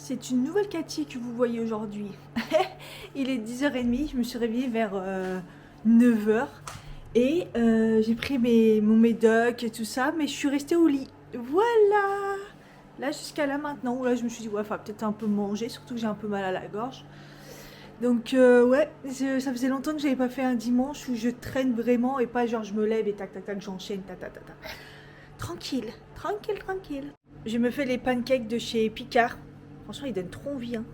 C'est une nouvelle Cathy que vous voyez aujourd'hui. Il est 10h30, je me suis réveillée vers 9h et j'ai pris mon médoc et tout ça, mais je suis restée au lit. Voilà. Là jusqu'à là maintenant, là je me suis dit ouais, faut peut-être un peu manger, surtout que j'ai un peu mal à la gorge. Donc ouais, ça faisait longtemps que j'avais pas fait un dimanche où je traîne vraiment et pas genre je me lève et tac tac tac j'enchaîne ta ta ta ta. Tranquille, tranquille, tranquille. Je me fais les pancakes de chez Picard. Franchement, ils donnent trop envie. Hein.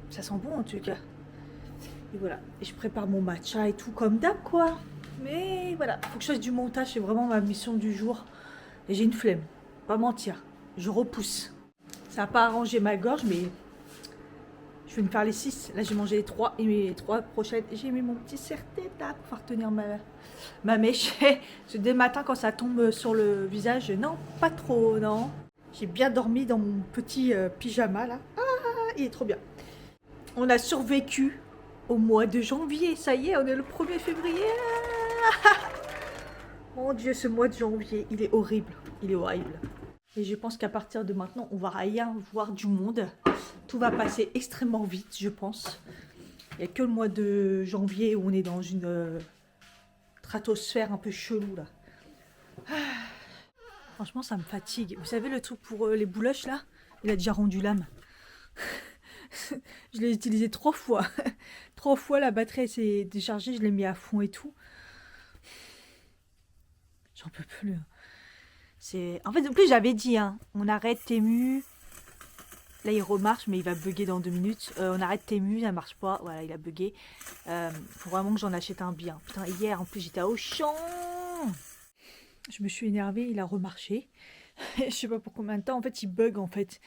Ça sent bon en tout cas. Et voilà. Et je prépare mon matcha et tout comme d'hab quoi. Mais voilà, faut que je fasse du montage. C'est vraiment ma mission du jour. Et j'ai une flemme. Pas mentir. Je repousse. Ça n'a pas arrangé ma gorge, mais je vais me faire les 6. Là, j'ai mangé les 3 et mes 3 prochaines. J'ai mis mon petit serre-tête là pour faire tenir ma mèche. Parce que dès le matin, quand ça tombe sur le visage, non, pas trop, non. J'ai bien dormi dans mon petit pyjama là. Ah, il est trop bien. On a survécu au mois de janvier. Ça y est, on est le 1er février. Mon Dieu, ce mois de janvier, il est horrible. Il est horrible. Et je pense qu'à partir de maintenant, on va rien voir du monde. Tout va passer extrêmement vite, je pense. Il n'y a que le mois de janvier où on est dans une stratosphère un peu chelou là. Franchement, ça me fatigue. Vous savez, le truc pour les bouloches, là, il a déjà rendu l'âme. Je l'ai utilisé 3 fois. 3 fois, la batterie s'est déchargée, je l'ai mis à fond et tout. J'en peux plus. En fait, en plus, j'avais dit, hein, on arrête Temu. Là, il remarche, mais il va bugger dans 2 minutes. On arrête Temu, ça marche pas. Voilà, il a bugué. Faut vraiment que j'en achète un bien. Putain, hier, en plus, j'étais à Auchan. Je me suis énervée, il a remarché. Je sais pas pour combien de temps. En fait, il bug en fait.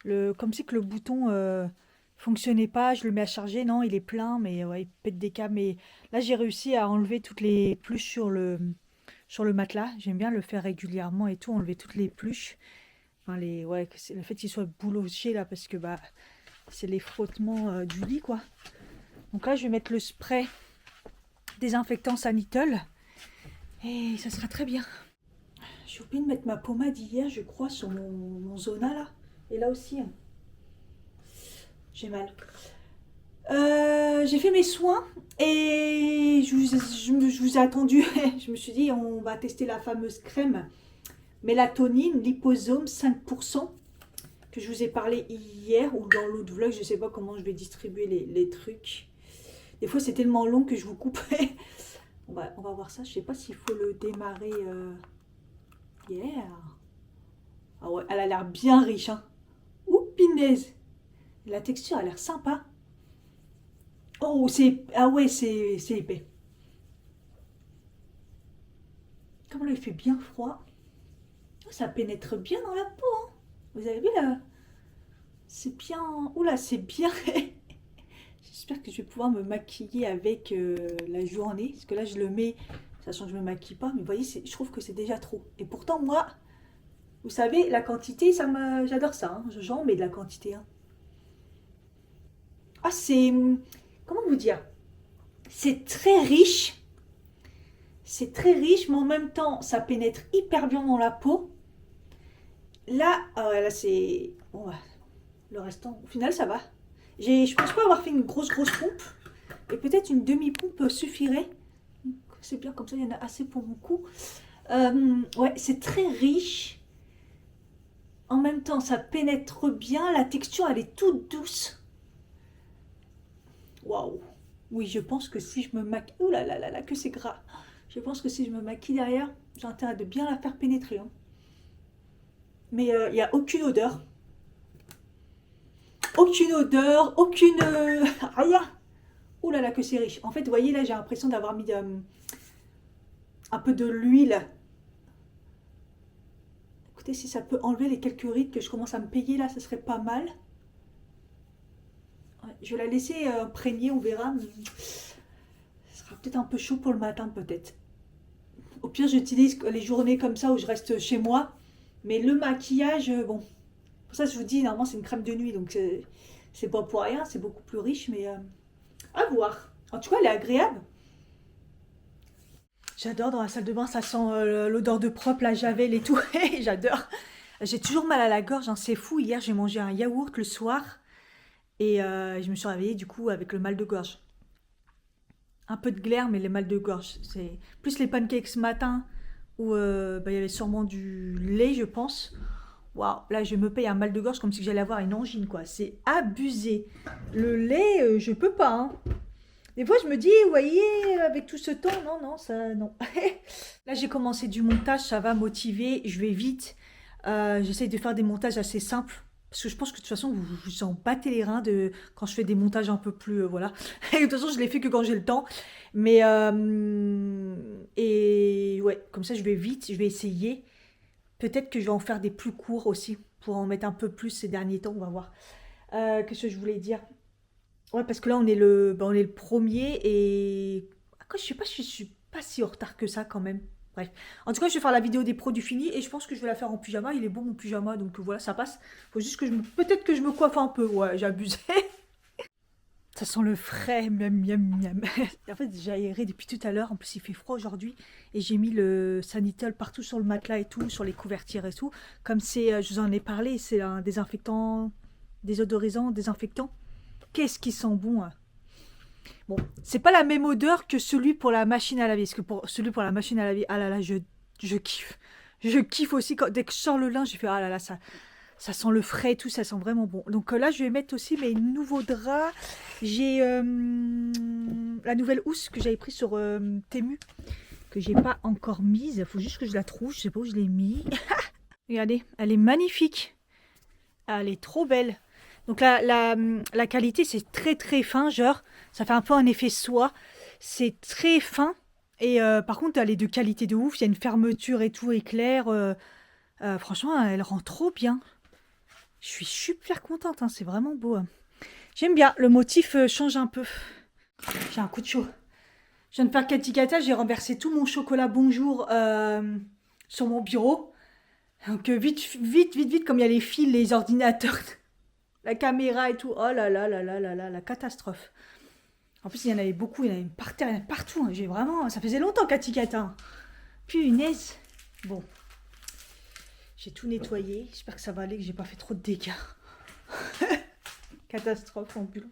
Comme si que le bouton fonctionnait pas. Je le mets à charger. Non, il est plein, mais ouais, il pète des câbles. Mais là, j'ai réussi à enlever toutes les pluches sur le matelas. J'aime bien le faire régulièrement et tout, enlever toutes les pluches. Enfin, ouais, le fait qu'il soit bouloché là, parce que bah, c'est les frottements du lit quoi. Donc là, je vais mettre le spray désinfectant Sanitol. Et ça sera très bien. J'ai oublié de mettre ma pommade hier, je crois, sur mon zona là. Et là aussi, hein. J'ai mal. J'ai fait mes soins et je vous ai attendu. Je me suis dit, on va tester la fameuse crème mélatonine liposome 5% que je vous ai parlé hier ou dans l'autre vlog. Je sais pas comment je vais distribuer les trucs. Des fois, c'est tellement long que je vous coupe. On va voir ça. Je sais pas s'il faut le démarrer. Yeah. Ah ouais, elle a l'air bien riche. Hein. Ouh, pinaise. La texture a l'air sympa. Oh, ah ouais, c'est épais. Comme là, il fait bien froid. Oh, ça pénètre bien dans la peau. Hein. Vous avez vu là? C'est bien. Oula, c'est bien. J'espère que je vais pouvoir me maquiller avec la journée. Parce que là, je le mets, sachant que je ne me maquille pas. Mais vous voyez, je trouve que c'est déjà trop. Et pourtant, moi, vous savez, la quantité, j'adore ça. Hein. J'en mets de la quantité. Hein. Ah, c'est... Comment vous dire? C'est très riche. C'est très riche, mais en même temps, ça pénètre hyper bien dans la peau. Là, là c'est... Bon, le restant, au final, ça va. Je pense pas avoir fait une grosse pompe. Et peut-être une demi-pompe suffirait. C'est bien, comme ça, il y en a assez pour mon cou. Ouais, c'est très riche. En même temps, ça pénètre bien. La texture, elle est toute douce. Waouh. Oui, je pense que si je me maquille... Ouh là là là là, que c'est gras. Je pense que si je me maquille derrière, j'ai intérêt de bien la faire pénétrer. Hein. Mais il n'y a aucune odeur. Aucune odeur, aucune... rien. Ouh là là, que c'est riche. En fait, vous voyez, là, j'ai l'impression d'avoir mis un peu de l'huile. Écoutez, si ça peut enlever les quelques rides que je commence à me payer, là, ça serait pas mal. Ouais, je vais la laisser imprégner, on verra. Ce sera peut-être un peu chaud pour le matin, peut-être. Au pire, j'utilise les journées comme ça où je reste chez moi. Mais le maquillage, bon... Pour ça, je vous dis, normalement, c'est une crème de nuit, donc c'est pas pour rien, c'est beaucoup plus riche, mais à voir. En tout cas, elle est agréable. J'adore dans la salle de bain, ça sent l'odeur de propre, la javel et tout. J'adore. J'ai toujours mal à la gorge, hein, c'est fou. Hier, j'ai mangé un yaourt le soir et je me suis réveillée du coup avec le mal de gorge. Un peu de glaire, mais le mal de gorge. C'est plus les pancakes ce matin où il y avait sûrement du lait, je pense. Waouh, là je me paye un mal de gorge comme si j'allais avoir une angine, quoi. C'est abusé. Le lait, je peux pas, hein. Des fois, je me dis, vous voyez, avec tout ce temps, non, non, ça, non. Là, j'ai commencé du montage, ça va motiver, je vais vite. J'essaye de faire des montages assez simples. Parce que je pense que de toute façon, vous vous en battez les reins de quand je fais des montages un peu plus. Voilà. Et de toute façon, je les fais que quand j'ai le temps. Mais. Et ouais, comme ça, je vais vite, je vais essayer. Peut-être que je vais en faire des plus courts aussi. Pour en mettre un peu plus ces derniers temps, on va voir. Qu'est-ce que je voulais dire? Ouais, parce que là, on est le premier et. Après, je sais pas, je suis pas si en retard que ça quand même. Bref. En tout cas, je vais faire la vidéo des produits finis et je pense que je vais la faire en pyjama. Il est beau mon pyjama, donc voilà, ça passe. Faut juste que je me. Peut-être que je me coiffe un peu. Ouais, j'ai abusé. Ça sent le frais, miam miam miam. En fait, j'ai aéré depuis tout à l'heure. En plus, il fait froid aujourd'hui. Et j'ai mis le Sanitel partout sur le matelas et tout, sur les couvertures et tout. Comme c'est, je vous en ai parlé, c'est un désinfectant, désodorisant, désinfectant. Qu'est-ce qui sent bon, hein. Bon, c'est pas la même odeur que celui pour la machine à laver. Parce que pour celui pour la machine à laver, ah là là, je kiffe. Je kiffe aussi. Dès que je sors le linge, je fais ah là là, ça sent le frais et tout, ça sent vraiment bon. Donc là, je vais mettre aussi mes nouveaux draps. J'ai la nouvelle housse que j'avais prise sur Temu, que j'ai pas encore mise. Il faut juste que je la trouve. Je sais pas où je l'ai mis. Regardez, elle est magnifique. Elle est trop belle. Donc la qualité, c'est très très fin, genre, ça fait un peu un effet soie. C'est très fin. Et par contre, elle est de qualité de ouf. Il y a une fermeture et tout éclair. Franchement, elle rend trop bien. Je suis super contente, hein, c'est vraiment beau, hein. J'aime bien, le motif change un peu. J'ai un coup de chaud. Je viens de faire Katikata, j'ai renversé tout mon chocolat bonjour sur mon bureau. Donc vite, vite, vite, vite, comme il y a les fils, les ordinateurs, la caméra et tout. Oh là là là là là là, la catastrophe. En plus, il y en avait beaucoup, il y en avait par terre, il y en avait partout, hein. J'ai vraiment, ça faisait longtemps Katikata, hein. Punaise. Bon, j'ai tout nettoyé. J'espère que ça va aller, que j'ai pas fait trop de dégâts. Catastrophe ambulante.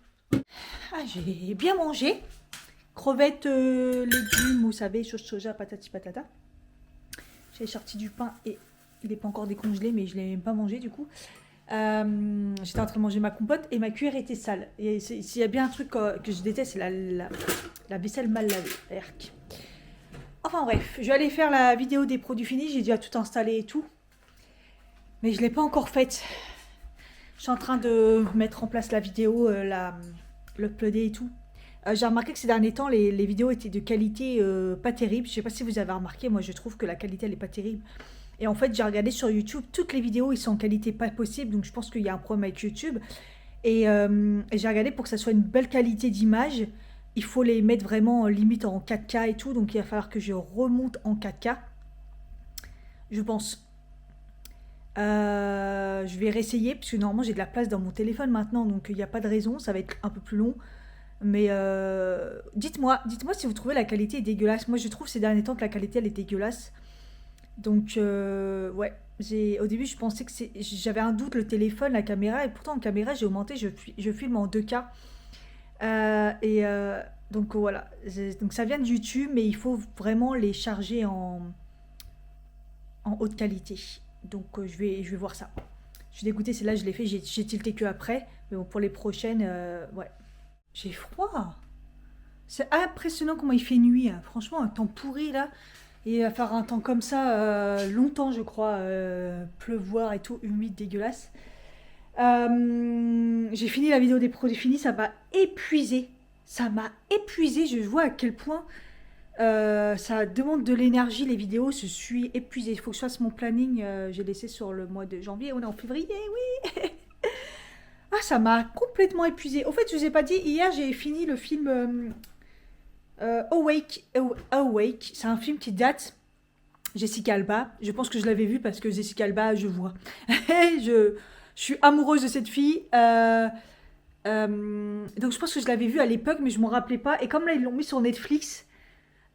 Ah, j'ai bien mangé. Crevettes, légumes, vous savez, sauce soja, patati patata. J'ai sorti du pain et il n'est pas encore décongelé, mais je ne l'ai même pas mangé du coup. J'étais en train de manger ma compote et ma cuillère était sale. Et s'il y a bien un truc que je déteste, c'est la vaisselle mal lavée. Erk. Enfin bref, je vais aller faire la vidéo des produits finis. J'ai déjà tout installé et tout. Mais je ne l'ai pas encore faite. Je suis en train de mettre en place la vidéo, l'uploader et tout. J'ai remarqué que ces derniers temps, les vidéos étaient de qualité pas terrible. Je ne sais pas si vous avez remarqué, moi je trouve que la qualité elle n'est pas terrible. Et en fait, j'ai regardé sur YouTube, toutes les vidéos ils sont en qualité pas possible. Donc je pense qu'il y a un problème avec YouTube. Et j'ai regardé pour que ça soit une belle qualité d'image. Il faut les mettre vraiment limite en 4K et tout. Donc il va falloir que je remonte en 4K. Je pense. Je vais réessayer, parce que normalement j'ai de la place dans mon téléphone maintenant, donc il n'y a pas de raison, ça va être un peu plus long. Mais dites-moi si vous trouvez la qualité est dégueulasse. Moi je trouve ces derniers temps que la qualité elle est dégueulasse. Donc ouais, au début je pensais que j'avais un doute, le téléphone, la caméra, et pourtant en caméra j'ai augmenté, je filme en 2K. Donc voilà, donc ça vient de YouTube, mais il faut vraiment les charger en haute qualité. Donc je vais voir ça. Je suis dégoûtée, celle-là je l'ai fait, j'ai tilté que après. Mais bon, pour les prochaines, ouais. J'ai froid. C'est impressionnant comment il fait nuit, hein. Franchement, un temps pourri là. Et il va faire un temps comme ça longtemps, je crois. Pleuvoir et tout, humide, dégueulasse. J'ai fini la vidéo des produits finis, ça m'a épuisé. Ça m'a épuisé, je vois à quel point ça demande de l'énergie, les vidéos. Je suis épuisée. Il faut que je fasse mon planning. J'ai laissé sur le mois de janvier. On est en février, oui. Ah, ça m'a complètement épuisée. Au fait, je vous ai pas dit, hier j'ai fini le film Awake. Awake. C'est un film qui date. Jessica Alba. Je pense que je l'avais vu parce que Jessica Alba, je vois. je suis amoureuse de cette fille. Donc je pense que je l'avais vu à l'époque, mais je m'en rappelais pas. Et comme là, ils l'ont mis sur Netflix.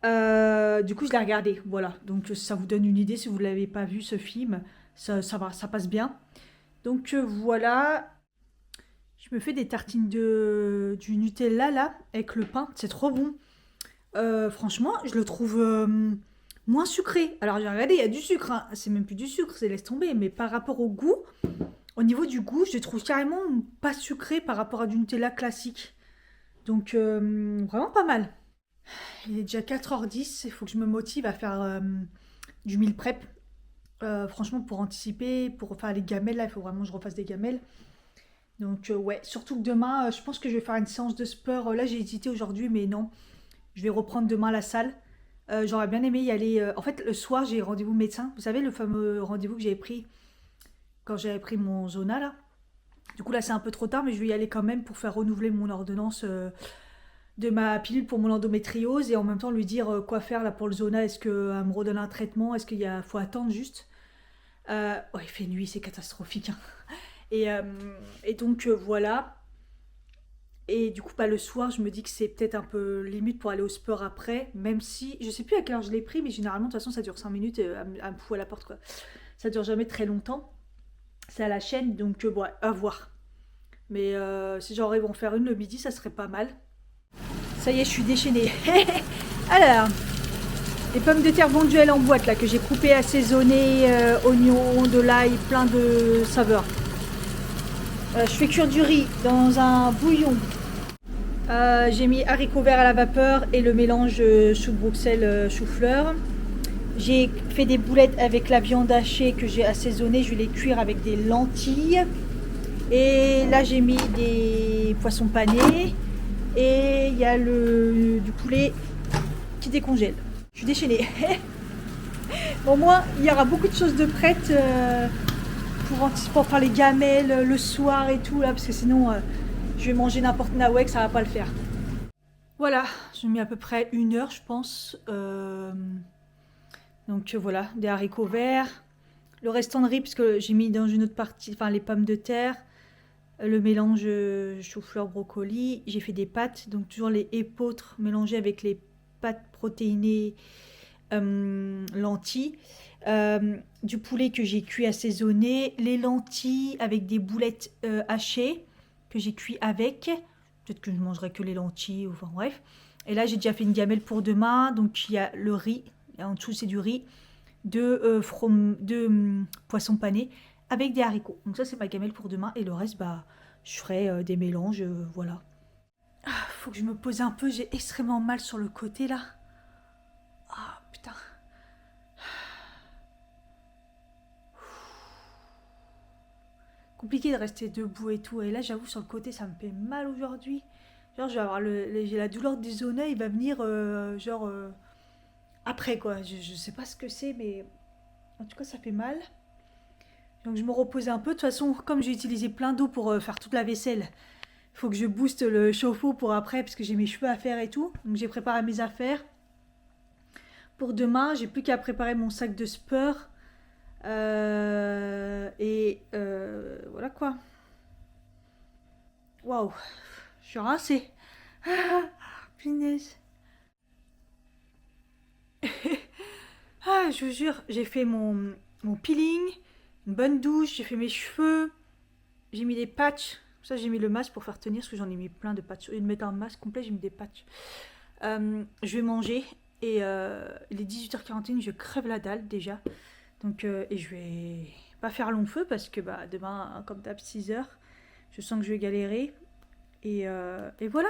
Du coup, je l'ai regardé. Voilà. Donc, ça vous donne une idée si vous ne l'avez pas vu, ce film. ça va, ça passe bien. Donc voilà, je me fais des tartines du Nutella là, avec le pain, c'est trop bon. Franchement, je le trouve moins sucré. Alors j'ai regardé, il y a du sucre, hein. C'est même plus du sucre, c'est laisse tomber. Mais par rapport au goût, au niveau du goût, je le trouve carrément pas sucré par rapport à du Nutella classique. Donc vraiment pas mal. Il est déjà 4h10, il faut que je me motive à faire du meal prep. Franchement, pour anticiper, pour faire les gamelles, là, il faut vraiment que je refasse des gamelles. Donc ouais, surtout que demain, je pense que je vais faire une séance de sport. Là, j'ai hésité aujourd'hui, mais non. Je vais reprendre demain la salle. J'aurais bien aimé y aller. En fait, le soir, j'ai rendez-vous médecin. Vous savez, le fameux rendez-vous que j'avais pris quand j'avais pris mon Zona, là. Du coup, là, c'est un peu trop tard, mais je vais y aller quand même pour faire renouveler mon ordonnance de ma pilule pour mon endométriose et en même temps lui dire quoi faire là pour le Zona. Est-ce qu'elle me redonne un traitement? Est-ce qu'il faut attendre juste? Ouais, il fait nuit, c'est catastrophique, hein. Et donc, voilà. Et du coup, bah, le soir, je me dis que c'est peut-être un peu limite pour aller au sport après, même si je sais plus à quelle heure je l'ai pris, mais généralement, de toute façon, ça dure 5 minutes à me foutre à la porte, quoi. Ça dure jamais très longtemps. C'est à la chaîne, donc bon, à voir. Mais si j'arrive à en faire une le midi, ça serait pas mal. Ça y est, je suis déchaînée. Alors, les pommes de terre bonduelles en boîte, là, que j'ai coupées, assaisonnées, oignons, de l'ail, plein de saveurs. Je fais cuire du riz dans un bouillon. J'ai mis haricots verts à la vapeur et le mélange chou de Bruxelles chou-fleur. J'ai fait des boulettes avec la viande hachée que j'ai assaisonnée. Je vais les cuire avec des lentilles. Et là, j'ai mis des poissons panés. Et il y a du poulet qui décongèle. Je suis déchaînée. Bon, moi, il y aura beaucoup de choses de prêtes pour faire les gamelles le soir et tout, là, parce que sinon, je vais manger n'importe quoi, ça va pas le faire. Voilà, j'ai mis à peu près 1 heure, je pense. Donc voilà, des haricots verts. Le restant de riz, parce que j'ai mis dans une autre partie, enfin les pommes de terre. Le mélange chou-fleur brocoli. J'ai fait des pâtes, donc toujours les épeautres mélangées avec les pâtes protéinées lentilles. Du poulet que j'ai cuit assaisonné, les lentilles avec des boulettes hachées que j'ai cuit avec. Peut-être que je ne mangerai que les lentilles, enfin bref. Et là, j'ai déjà fait une gamelle pour demain. Donc, il y a le riz. Et en dessous, c'est du riz. De poisson pané avec des haricots. Donc ça, c'est ma gamelle pour demain. Et le reste, bah, je ferai des mélanges. Voilà. Faut que je me pose un peu. J'ai extrêmement mal sur le côté, là. Ah, putain. Compliqué de rester debout et tout. Et là, j'avoue, sur le côté, ça me fait mal aujourd'hui. Genre, je vais avoir j'ai la douleur du zona, il va venir, après, quoi. Je sais pas ce que c'est, mais en tout cas, ça fait mal. Donc, je me repose un peu. De toute façon, comme j'ai utilisé plein d'eau pour faire toute la vaisselle, il faut que je booste le chauffe-eau pour après, parce que j'ai mes cheveux à faire et tout. Donc, j'ai préparé mes affaires. Pour demain, j'ai plus qu'à préparer mon sac de sport. Voilà quoi. Waouh, je suis rincée. Ah, punaise. Je vous jure, j'ai fait mon peeling, une bonne douche, j'ai fait mes cheveux, j'ai mis des patchs. Ça, j'ai mis le masque pour faire tenir, parce que j'en ai mis plein de patchs. Au lieu de mettre un masque complet, j'ai mis des patchs. Je vais manger et il est 18h41, je crève la dalle déjà. Donc, et je vais pas faire long feu parce que bah, demain, comme d'hab, 6h, je sens que je vais galérer. Et voilà.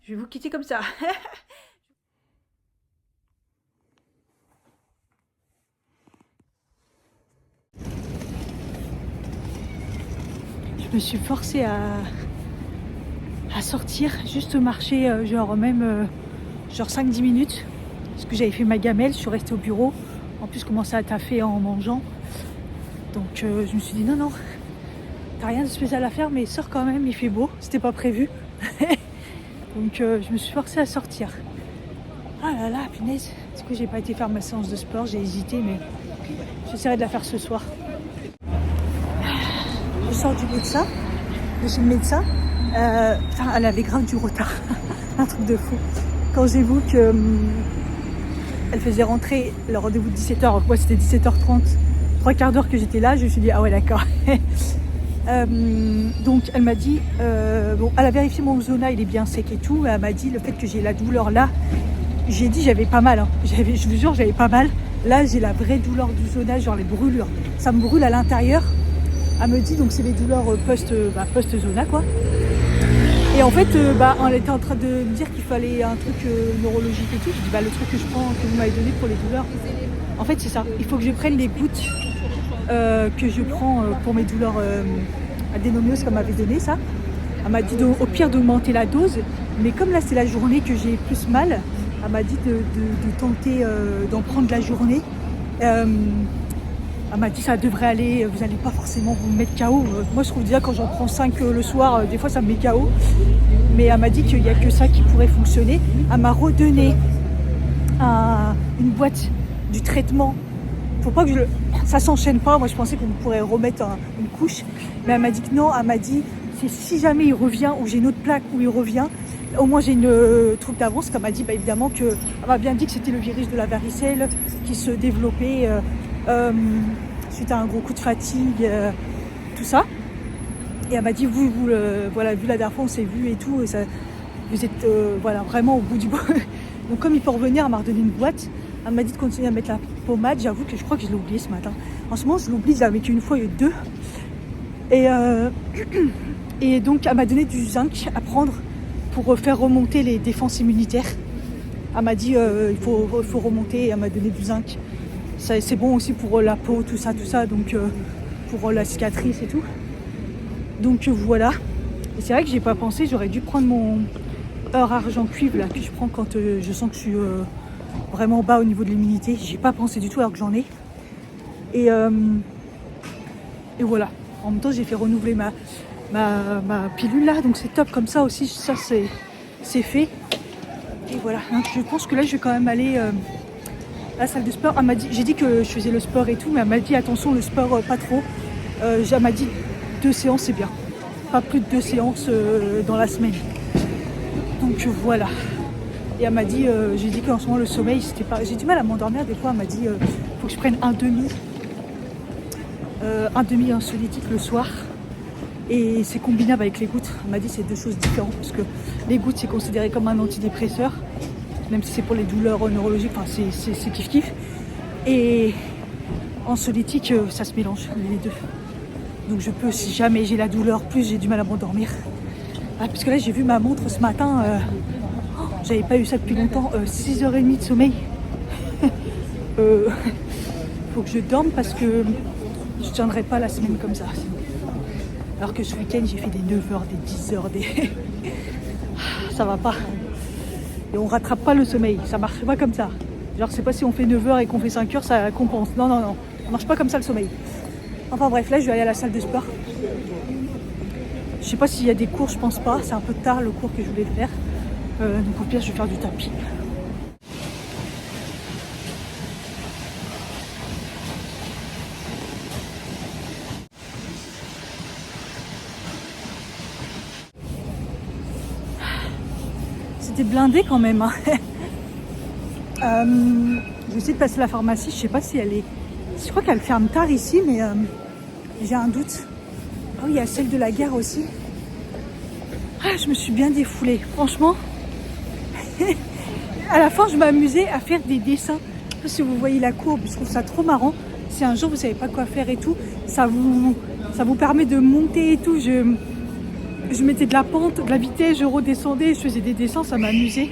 Je vais vous quitter comme ça. Je me suis forcée à sortir, juste marcher, genre 5-10 minutes. Parce que j'avais fait ma gamelle, je suis restée au bureau. En plus, je commençais à taffer en mangeant. Donc, je me suis dit, non, t'as rien de spécial à faire, mais sors quand même, il fait beau. C'était pas prévu. Donc, je me suis forcée à sortir. Ah là là, punaise. Du coup, j'ai pas été faire ma séance de sport, j'ai hésité, mais j'essaierai de la faire ce soir. Je sors du médecin, de chez le médecin. Putain, elle avait grave du retard. Un truc de fou. Quand j'ai vu que... elle faisait rentrer le rendez-vous de 17h, moi c'était 17h30. 3/4 d'heure que j'étais là, je me suis dit, ah ouais, d'accord. Donc elle m'a dit, bon, elle a vérifié mon zona, il est bien sec et tout. Elle m'a dit le fait que j'ai la douleur là, j'ai dit j'avais pas mal, hein. Je vous jure j'avais pas mal. Là j'ai la vraie douleur du zona, genre les brûlures. Ça me brûle à l'intérieur. Elle me dit donc c'est les douleurs post-zona quoi. Et en fait, elle était en train de me dire qu'il fallait un truc neurologique et tout. Je dis le truc que je prends, que vous m'avez donné pour les douleurs. En fait c'est ça, il faut que je prenne les gouttes que je prends pour mes douleurs adénomieuses comme m'avait donné ça. Elle m'a dit au pire d'augmenter la dose, mais comme là c'est la journée que j'ai plus mal, elle m'a dit de tenter d'en prendre la journée. Elle m'a dit ça devrait aller, vous n'allez pas forcément vous mettre KO. Moi je trouve déjà quand j'en prends 5 le soir, des fois ça me met KO. Mais elle m'a dit qu'il n'y a que ça qui pourrait fonctionner. Elle m'a redonné une boîte du traitement. Faut pas que ça s'enchaîne pas. Moi je pensais qu'on pourrait remettre une couche, mais elle m'a dit que non. Elle m'a dit c'est si jamais il revient ou j'ai une autre plaque où il revient, au moins j'ai une truc d'avance. Elle m'a dit évidemment que elle m'a bien dit que c'était le virus de la varicelle qui se développait suite à un gros coup de fatigue, tout ça. Et elle m'a dit voilà, vu la dernière fois on s'est vu et tout, et ça, vous êtes voilà vraiment au bout du bout. Donc comme il peut revenir, elle m'a redonné une boîte. Elle m'a dit de continuer à mettre la pommade. J'avoue que je crois que je l'ai oublié ce matin. En ce moment, je l'oublie, je l'avais vécu une fois, il y a eu 2. Et donc, elle m'a donné du zinc à prendre pour faire remonter les défenses immunitaires. Elle m'a dit il faut remonter, et elle m'a donné du zinc. C'est bon aussi pour la peau, tout ça, donc pour la cicatrice et tout. Donc voilà. Et c'est vrai que j'ai pas pensé, j'aurais dû prendre mon heure argent cuivre là, que je prends quand je sens que je suis vraiment bas au niveau de l'immunité. J'ai pas pensé du tout alors que j'en ai. Et voilà. En même temps, j'ai fait renouveler ma pilule là, donc c'est top comme ça aussi. Ça c'est fait. Et voilà. Donc je pense que là, je vais quand même aller à la salle de sport. Elle m'a dit, j'ai dit que je faisais le sport et tout, mais elle m'a dit attention le sport pas trop. Elle m'a dit 2 séances c'est bien. Pas plus de 2 séances dans la semaine. Donc voilà. Et elle m'a dit, j'ai dit qu'en ce moment le sommeil c'était pas. J'ai du mal à m'endormir des fois. Elle m'a dit faut que je prenne un demi anxiolytique le soir. Et c'est combinable avec les gouttes. Elle m'a dit c'est 2 choses différentes parce que les gouttes c'est considéré comme un antidépresseur, même si c'est pour les douleurs neurologiques, enfin c'est kiff. Et anxiolytique ça se mélange les deux. Donc je peux, si jamais j'ai la douleur, plus j'ai du mal à m'endormir. Parce que là j'ai vu ma montre ce matin, j'avais pas eu ça depuis longtemps, 6h30 de sommeil. Faut que je dorme parce que je tiendrai pas la semaine comme ça. Alors que ce week-end j'ai fait des 9h, des 10h, ça va pas. Et on rattrape pas le sommeil, ça marche pas comme ça. Genre c'est pas si on fait 9h et qu'on fait 5h, ça compense. Non, ça marche pas comme ça le sommeil. Enfin bref, là je vais aller à la salle de sport. Je sais pas s'il y a des cours, je pense pas. C'est un peu tard le cours que je voulais faire. Donc au pire, je vais faire du tapis. C'était blindé quand même. Hein. Je vais essayer de passer la pharmacie. Je sais pas si elle est... Je crois qu'elle ferme tard ici, mais j'ai un doute. Ah oui, il y a celle de la gare aussi. Ah, je me suis bien défoulée, franchement. À la fin, je m'amusais à faire des dessins. Je sais pas si vous voyez la courbe, je trouve ça trop marrant. Si un jour vous savez pas quoi faire et tout, ça vous permet de monter et tout. Je mettais de la pente, de la vitesse, je redescendais, je faisais des dessins, ça m'amusait.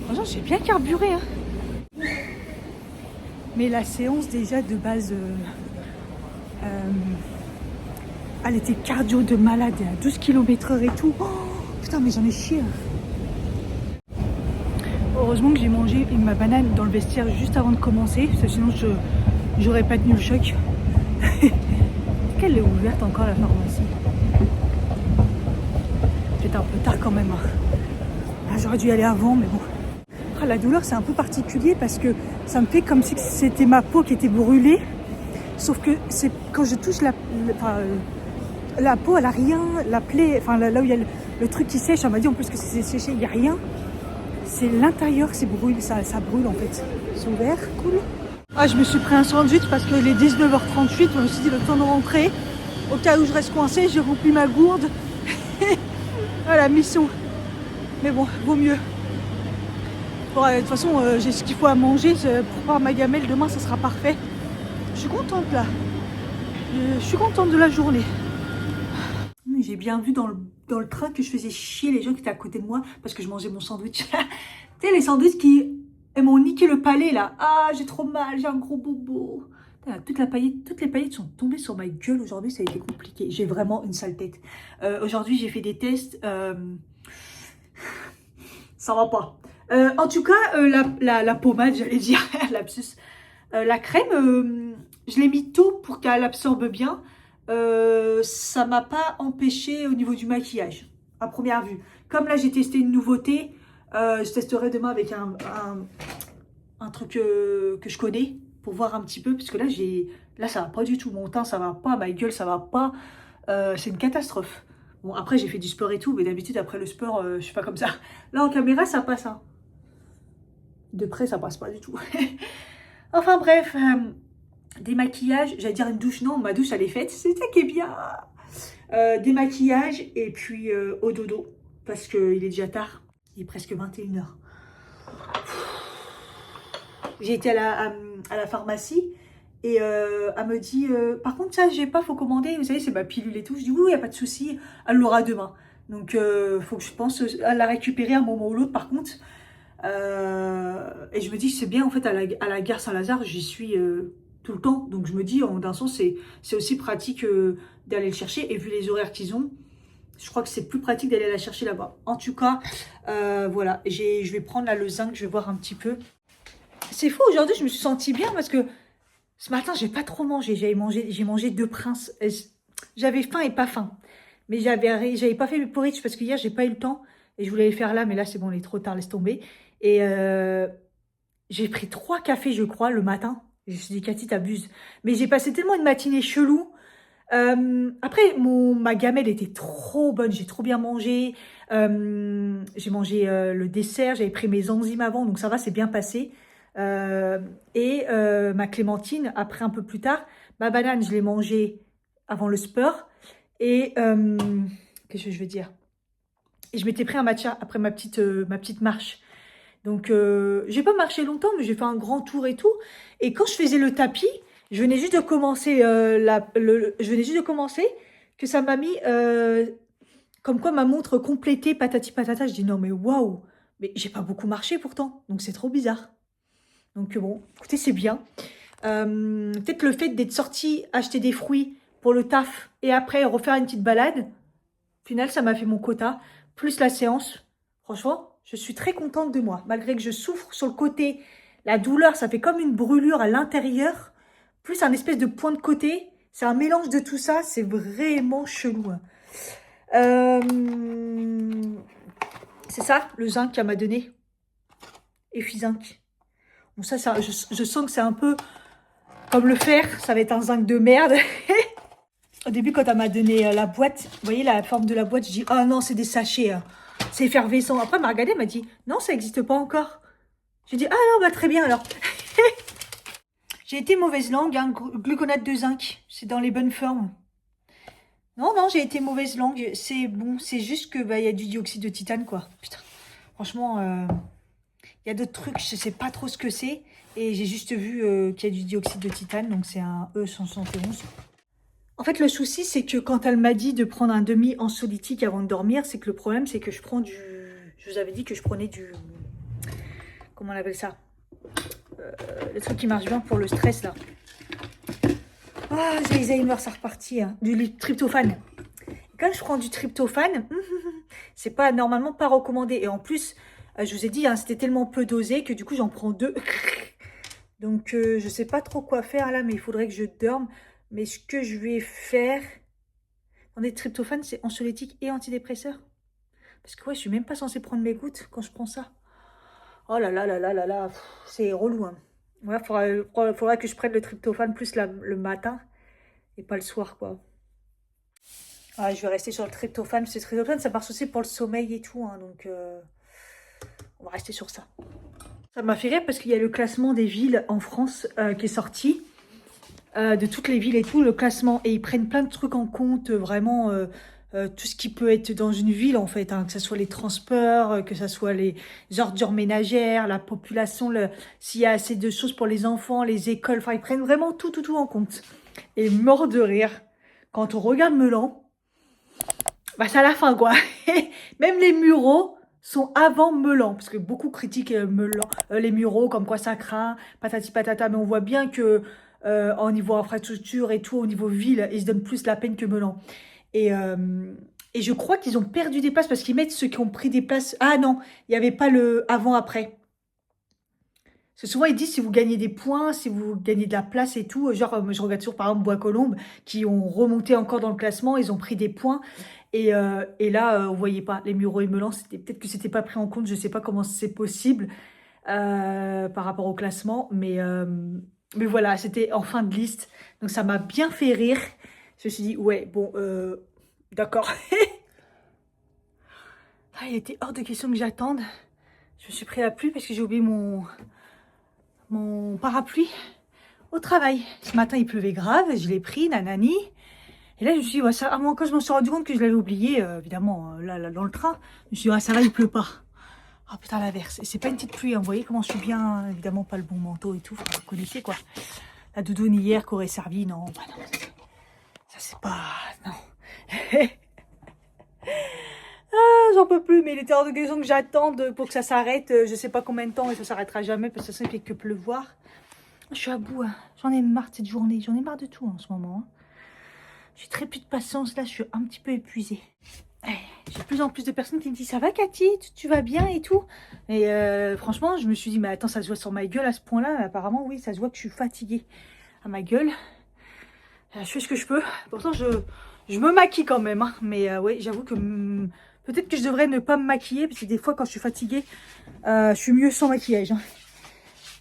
Franchement, j'ai bien carburé. Hein. Mais la séance déjà de base, elle était cardio de malade, à 12 km/h et tout. Oh, putain, mais j'en ai chié. Heureusement que j'ai mangé ma banane dans le vestiaire juste avant de commencer, parce que sinon j'aurais pas tenu le choc. Qu'elle est ouverte encore la pharmacie. Peut-être un peu tard quand même. Ah, j'aurais dû y aller avant, mais bon. Ah, la douleur c'est un peu particulier parce que ça me fait comme si c'était ma peau qui était brûlée. Sauf que c'est quand je touche la peau, elle a rien, la plaie, enfin là où il y a le truc qui sèche, on m'a dit en plus que c'est séché, il n'y a rien. C'est l'intérieur, c'est brûle, ça brûle en fait. C'est ouvert, cool. Ah, je me suis pris un sandwich parce qu'il est 19h38. Je me suis dit le temps de rentrer. Au cas où je reste coincée, j'ai rempli ma gourde. Voilà, mission. Mais bon, vaut mieux. Bon, de toute façon, j'ai ce qu'il faut à manger pour faire ma gamelle. Demain, ça sera parfait. Je suis contente là. Je suis contente de la journée. J'ai bien vu dans le train que je faisais chier les gens qui étaient à côté de moi parce que je mangeais mon sandwich. Tu sais, les sandwichs qui m'ont niqué le palais là. Ah, j'ai trop mal, j'ai un gros bobo. Putain, toutes les paillettes sont tombées sur ma gueule aujourd'hui, ça a été compliqué. J'ai vraiment une sale tête. Aujourd'hui, j'ai fait des tests. Ça va pas. En tout cas, la pommade, j'allais dire, lapsus. La crème, je l'ai mis tôt pour qu'elle absorbe bien. Ça m'a pas empêché au niveau du maquillage, à première vue. Comme là, j'ai testé une nouveauté, je testerai demain avec un truc que je connais pour voir un petit peu. Parce que là, ça va pas du tout. Mon teint, ça va pas. Ma gueule, ça va pas. C'est une catastrophe. Bon, après, j'ai fait du sport et tout, mais d'habitude, après le sport, je suis pas comme ça. Là, en caméra, ça passe. Hein. De près, ça passe pas du tout. Enfin, bref, des maquillages. J'allais dire une douche. Non, ma douche, elle est faite. C'est ça qui est bien. Des maquillages et puis au dodo. Parce qu'il est déjà tard. Il est presque 21h. J'ai été à la pharmacie. Et elle me dit, par contre, ça, j'ai pas, faut commander. Vous savez, c'est ma pilule et tout. Je dis, oui, il n'y a pas de souci. Elle l'aura demain. Donc, faut que je pense à la récupérer à un moment ou l'autre, par contre. Et je me dis, c'est bien, en fait, à la gare Saint-Lazare, j'y suis tout le temps. Donc, je me dis, d'un sens, c'est aussi pratique d'aller le chercher. Et vu les horaires qu'ils ont, je crois que c'est plus pratique d'aller la chercher là-bas. En tout cas, voilà. Je vais prendre le zinc, je vais voir un petit peu. C'est fou, aujourd'hui, je me suis sentie bien parce que ce matin, j'ai pas trop mangé. J'ai mangé 2 princes. J'avais faim et pas faim. Mais j'avais pas fait mes porridge parce que hier, j'ai pas eu le temps. Et je voulais les faire là, mais là, c'est bon, il est trop tard, laisse tomber. Et j'ai pris 3 cafés, je crois, le matin. Je me suis dit, Cathy, t'abuses. Mais j'ai passé tellement une matinée chelou. Après, ma gamelle était trop bonne. J'ai trop bien mangé. J'ai mangé le dessert. J'avais pris mes enzymes avant, donc ça va, c'est bien passé. Ma clémentine, après un peu plus tard, ma banane, je l'ai mangée avant le sport. Et qu'est-ce que je veux dire? Et je m'étais pris un matcha après ma petite marche. Donc, j'ai pas marché longtemps, mais j'ai fait un grand tour et tout. Et quand je faisais le tapis, je venais juste de commencer, que ça m'a mis, comme quoi ma montre complétée, patati patata. Je dis non, mais waouh! Mais j'ai pas beaucoup marché pourtant, donc c'est trop bizarre. Donc bon, écoutez, c'est bien. Peut-être le fait d'être sorti acheter des fruits pour le taf et après refaire une petite balade. Au final, ça m'a fait mon quota. Plus la séance. Franchement, je suis très contente de moi. Malgré que je souffre sur le côté. La douleur, ça fait comme une brûlure à l'intérieur. Plus un espèce de point de côté. C'est un mélange de tout ça. C'est vraiment chelou. C'est ça, le zinc qu'elle m'a donné. Effizinc. Bon, ça je sens que c'est un peu comme le fer. Ça va être un zinc de merde. Au début, quand elle m'a donné la boîte, vous voyez la forme de la boîte, je dis, ah non, c'est des sachets. C'est effervescent. Après, elle m'a regardé, elle m'a dit, non, ça n'existe pas encore. J'ai dit, ah non, bah très bien alors. J'ai été mauvaise langue, hein, gluconate de zinc. C'est dans les bonnes formes. Non, j'ai été mauvaise langue. C'est bon, c'est juste que y a du dioxyde de titane, quoi. Putain, franchement, il y a d'autres trucs, je sais pas trop ce que c'est. Et j'ai juste vu qu'il y a du dioxyde de titane, donc c'est un E171. En fait, le souci, c'est que quand elle m'a dit de prendre un demi-anxiolytique avant de dormir, c'est que le problème, c'est que je prends du... Je vous avais dit que je prenais du... Comment on appelle ça? Le truc qui marche bien pour le stress, là. Ah, j'ai Alzheimer, ça repartit. Hein. Du tryptophane. Quand je prends du tryptophane, c'est pas normalement pas recommandé. Et en plus, je vous ai dit, hein, c'était tellement peu dosé que du coup, j'en prends 2. Donc, je sais pas trop quoi faire là, mais il faudrait que je dorme. Mais ce que je vais faire... Attendez, tryptophane, c'est anxiolytique et antidépresseur. Parce que ouais, je suis même pas censée prendre mes gouttes quand je prends ça. Oh là là là là là là, c'est relou. Hein. Ouais, faudra que je prenne le tryptophane plus le matin et pas le soir, quoi. Ah, je vais rester sur le tryptophane. Parce que le tryptophane, ça marche aussi pour le sommeil et tout. Hein, donc, on va rester sur ça. Ça m'a fait rire parce qu'il y a le classement des villes en France qui est sorti. De toutes les villes et tout, le classement. Et ils prennent plein de trucs en compte, vraiment tout ce qui peut être dans une ville en fait, hein, que ce soit les transports, que ce soit les ordures ménagères, la population, s'il y a assez de choses pour les enfants, les écoles, enfin ils prennent vraiment tout en compte. Et mort de rire, quand on regarde Melan, bah c'est à la fin quoi. Même les Mureaux sont avant Melan, parce que beaucoup critiquent Melan, les Mureaux, comme quoi ça craint, patati patata, mais on voit bien que au niveau infrastructure et tout, au niveau ville, ils se donnent plus la peine que Melan. Et, euh, et je crois qu'ils ont perdu des places parce qu'ils mettent ceux qui ont pris des places. Ah non, il n'y avait pas le avant-après. Parce que souvent ils disent si vous gagnez des points, si vous gagnez de la place et tout. Genre, je regarde toujours par exemple Bois-Colombes qui ont remonté encore dans le classement, ils ont pris des points. Et là, vous voyez pas, les Mureaux et Melan, peut-être que c'était pas pris en compte, je sais pas comment c'est possible par rapport au classement. Mais voilà, c'était en fin de liste. Donc ça m'a bien fait rire. Je me suis dit, ouais, bon, d'accord. Ah, il était hors de question que j'attende. Je me suis pris la pluie parce que j'ai oublié mon parapluie au travail. Ce matin, il pleuvait grave, je l'ai pris, nanani. Et là, je me suis dit, ouais, ça, moi, quand je m'en suis rendu compte que je l'avais oublié, évidemment, là, dans le train, je me suis dit, ouais, ça va, il pleut pas. Oh putain, l'averse. Et c'est pas une petite pluie, hein. Vous voyez comment je suis bien, évidemment, pas le bon manteau et tout. Enfin, vous connaissez, quoi. La doudoune hier qui aurait servi, non, bah non. Ça, c'est pas... Non. Ah, j'en peux plus, mais il était hors de question que j'attende pour que ça s'arrête. Je sais pas combien de temps et ça s'arrêtera jamais parce que ça ne fait que pleuvoir. Je suis à bout, hein. J'en ai marre de cette journée. J'en ai marre de tout en ce moment, hein. J'ai très plus de patience là, je suis un petit peu épuisée. J'ai de plus en plus de personnes qui me disent ça va Cathy, tu vas bien et tout. Et franchement, je me suis dit mais attends, ça se voit sur ma gueule à ce point-là. Apparemment oui, ça se voit que je suis fatiguée à ma gueule. Je fais ce que je peux. Pourtant je me maquille quand même, hein. Mais oui, j'avoue que peut-être que je devrais ne pas me maquiller parce que des fois quand je suis fatiguée, je suis mieux sans maquillage, hein.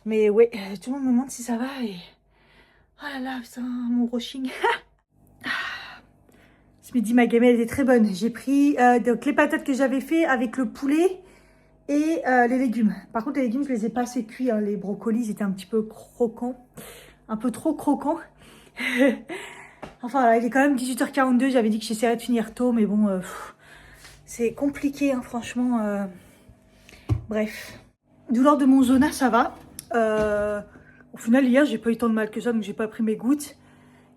Mais ouais, tout le monde me demande si ça va et oh là là, putain, mon brushing. Ce midi, ma gamelle était très bonne. J'ai pris donc les patates que j'avais fait avec le poulet et les légumes. Par contre, les légumes, je les ai pas assez cuits, hein. Les brocolis, ils étaient un petit peu croquants. Un peu trop croquants. Enfin, voilà, il est quand même 18h42. J'avais dit que j'essaierais de finir tôt, mais bon, c'est compliqué, hein, franchement. Bref. Douleur de mon zona, ça va. Au final, hier, j'ai pas eu tant de mal que ça, donc j'ai pas pris mes gouttes.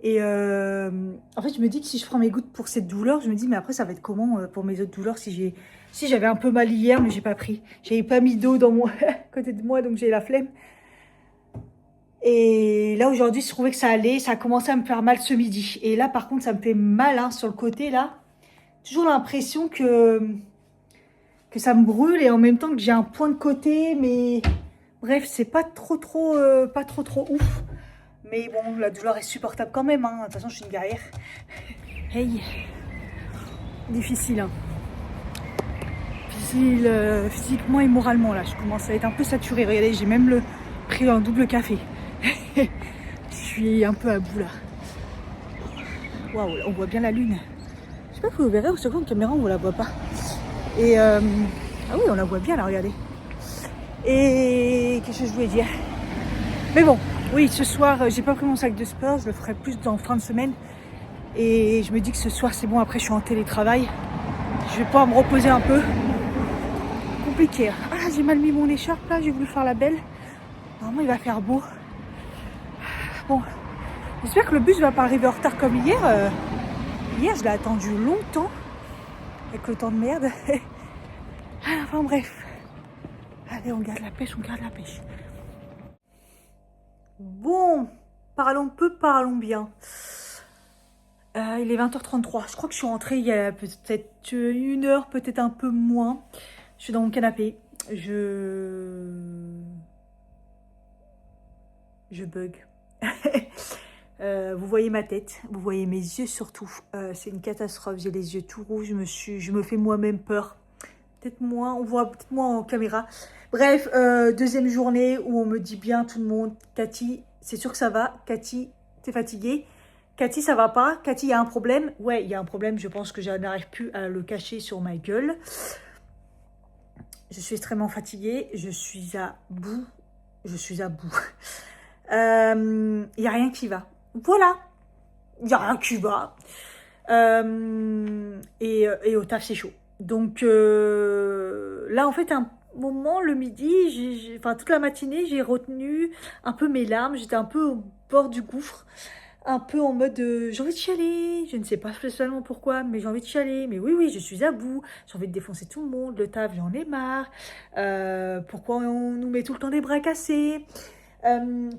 Et en fait, je me dis que si je prends mes gouttes pour cette douleur, je me dis, mais après, ça va être comment pour mes autres douleurs si j'avais un peu mal hier, mais j'ai pas pris. J'avais pas mis d'eau dans mon à côté de moi, donc j'ai la flemme. Et là, aujourd'hui, je trouvais que ça allait. Ça a commencé à me faire mal ce midi. Et là, par contre, ça me fait mal, hein, sur le côté, là. Toujours l'impression que ça me brûle et en même temps que j'ai un point de côté, mais bref, c'est pas trop ouf. Mais bon, la douleur est supportable quand même, hein. De toute façon, je suis une guerrière. Hey, difficile, hein. Difficile physiquement et moralement, là. Je commence à être un peu saturée. Regardez, j'ai même pris un double café. Je suis un peu à bout, là. Waouh, on voit bien la lune. Je sais pas si vous verrez, au second caméra, on la voit pas. Et ah oui, on la voit bien, là, regardez. Et qu'est-ce que je voulais dire? Mais bon, oui, ce soir, j'ai pas pris mon sac de sport. Je le ferai plus dans fin de semaine. Et je me dis que ce soir, c'est bon. Après, je suis en télétravail. Je vais pouvoir me reposer un peu. Compliqué. Ah, j'ai mal mis mon écharpe, là. J'ai voulu faire la belle. Normalement, il va faire beau. Bon, j'espère que le bus va pas arriver en retard comme hier. Hier, je l'ai attendu longtemps. Avec le temps de merde. Enfin, bref. Allez, on garde la pêche, on garde la pêche. Bon, parlons peu, parlons bien. Il est 20h33. Je crois que je suis rentrée il y a peut-être une heure, peut-être un peu moins. Je suis dans mon canapé. Je bug. Vous voyez ma tête, vous voyez mes yeux surtout. C'est une catastrophe. J'ai les yeux tout rouges. Je me fais moi-même peur. Peut-être moins, on voit peut-être moins en caméra. Bref, deuxième journée où on me dit bien tout le monde, Cathy, c'est sûr que ça va. Cathy, t'es fatiguée. Cathy, ça va pas. Cathy, il y a un problème. Ouais, il y a un problème. Je pense que je n'arrive plus à le cacher sur ma gueule. Je suis extrêmement fatiguée. Je suis à bout. Je suis à bout. Il n'y a rien qui va. Voilà. Il n'y a rien qui va. Et au taf, c'est chaud. Donc là, en fait, un moment, le midi, enfin toute la matinée, j'ai retenu un peu mes larmes. J'étais un peu au bord du gouffre. Un peu en mode j'ai envie de chialer, je ne sais pas spécialement pourquoi, mais j'ai envie de chialer. Mais oui, oui, je suis à bout, j'ai envie de défoncer tout le monde, le taf, j'en ai marre. Pourquoi on nous met tout le temps des bras cassés?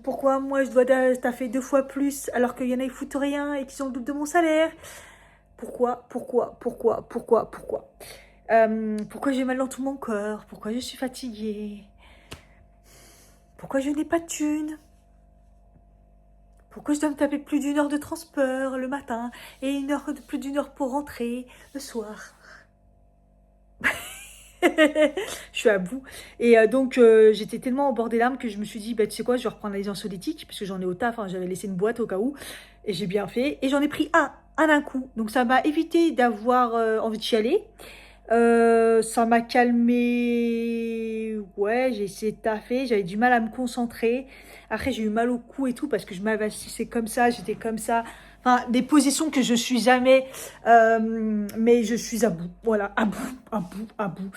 Pourquoi moi je dois taffer 2 fois plus alors qu'il y en a qui foutent rien et qui sont le double de mon salaire? Pourquoi? Pourquoi j'ai mal dans tout mon corps? Pourquoi je suis fatiguée? Pourquoi je n'ai pas de thunes? Pourquoi je dois me taper plus d'1 heure de transport le matin et plus d'1 heure pour rentrer le soir? Je suis à bout. Et donc, j'étais tellement au bord des larmes que je me suis dit, bah, tu sais quoi, je vais reprendre les anxiolytiques, parce que j'en ai au taf, hein, j'avais laissé une boîte au cas où, et j'ai bien fait. Et j'en ai pris un d'un coup. Donc, ça m'a évité d'avoir envie de chialer. Ça m'a calmé. Ouais, j'ai essayé de taffer, j'avais du mal à me concentrer. Après, j'ai eu mal au cou et tout, parce que je m'avachissais comme ça, j'étais comme ça. Enfin, des positions que je suis jamais, mais je suis à bout. Voilà, à bout.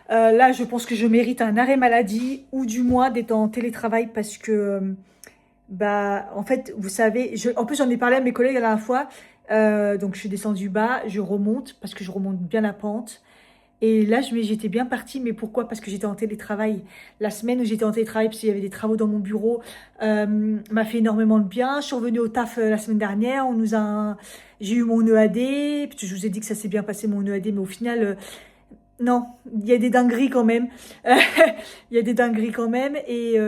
Là, je pense que je mérite un arrêt maladie ou du moins d'être en télétravail parce que, bah, en fait, vous savez, en plus, j'en ai parlé à mes collègues la dernière fois. Donc, je suis descendue bas, je remonte parce que je remonte bien la pente. Et là, j'étais bien partie, mais pourquoi? Parce que j'étais en télétravail. La semaine où j'étais en télétravail, parce qu'il y avait des travaux dans mon bureau, m'a fait énormément de bien. Je suis revenue au taf la semaine dernière. J'ai eu mon EAD. Puis je vous ai dit que ça s'est bien passé mon EAD, mais au final, non, il y a des dingueries quand même. Il y a des dingueries quand même. Et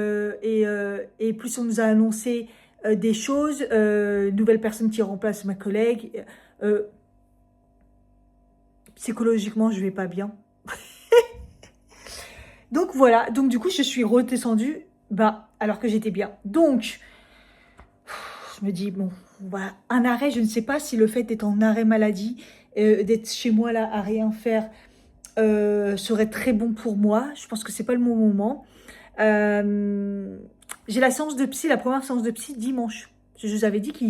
plus on nous a annoncé des choses, nouvelle personne qui remplace ma collègue. Psychologiquement, je vais pas bien. Donc voilà, donc du coup, je suis redescendue, bah, alors que j'étais bien. Donc, je me dis, bon, voilà, un arrêt, je ne sais pas si le fait d'être en arrêt maladie, d'être chez moi là à rien faire, serait très bon pour moi. Je pense que c'est pas le bon moment. J'ai la séance de psy, la première séance de psy dimanche. Je vous avais dit que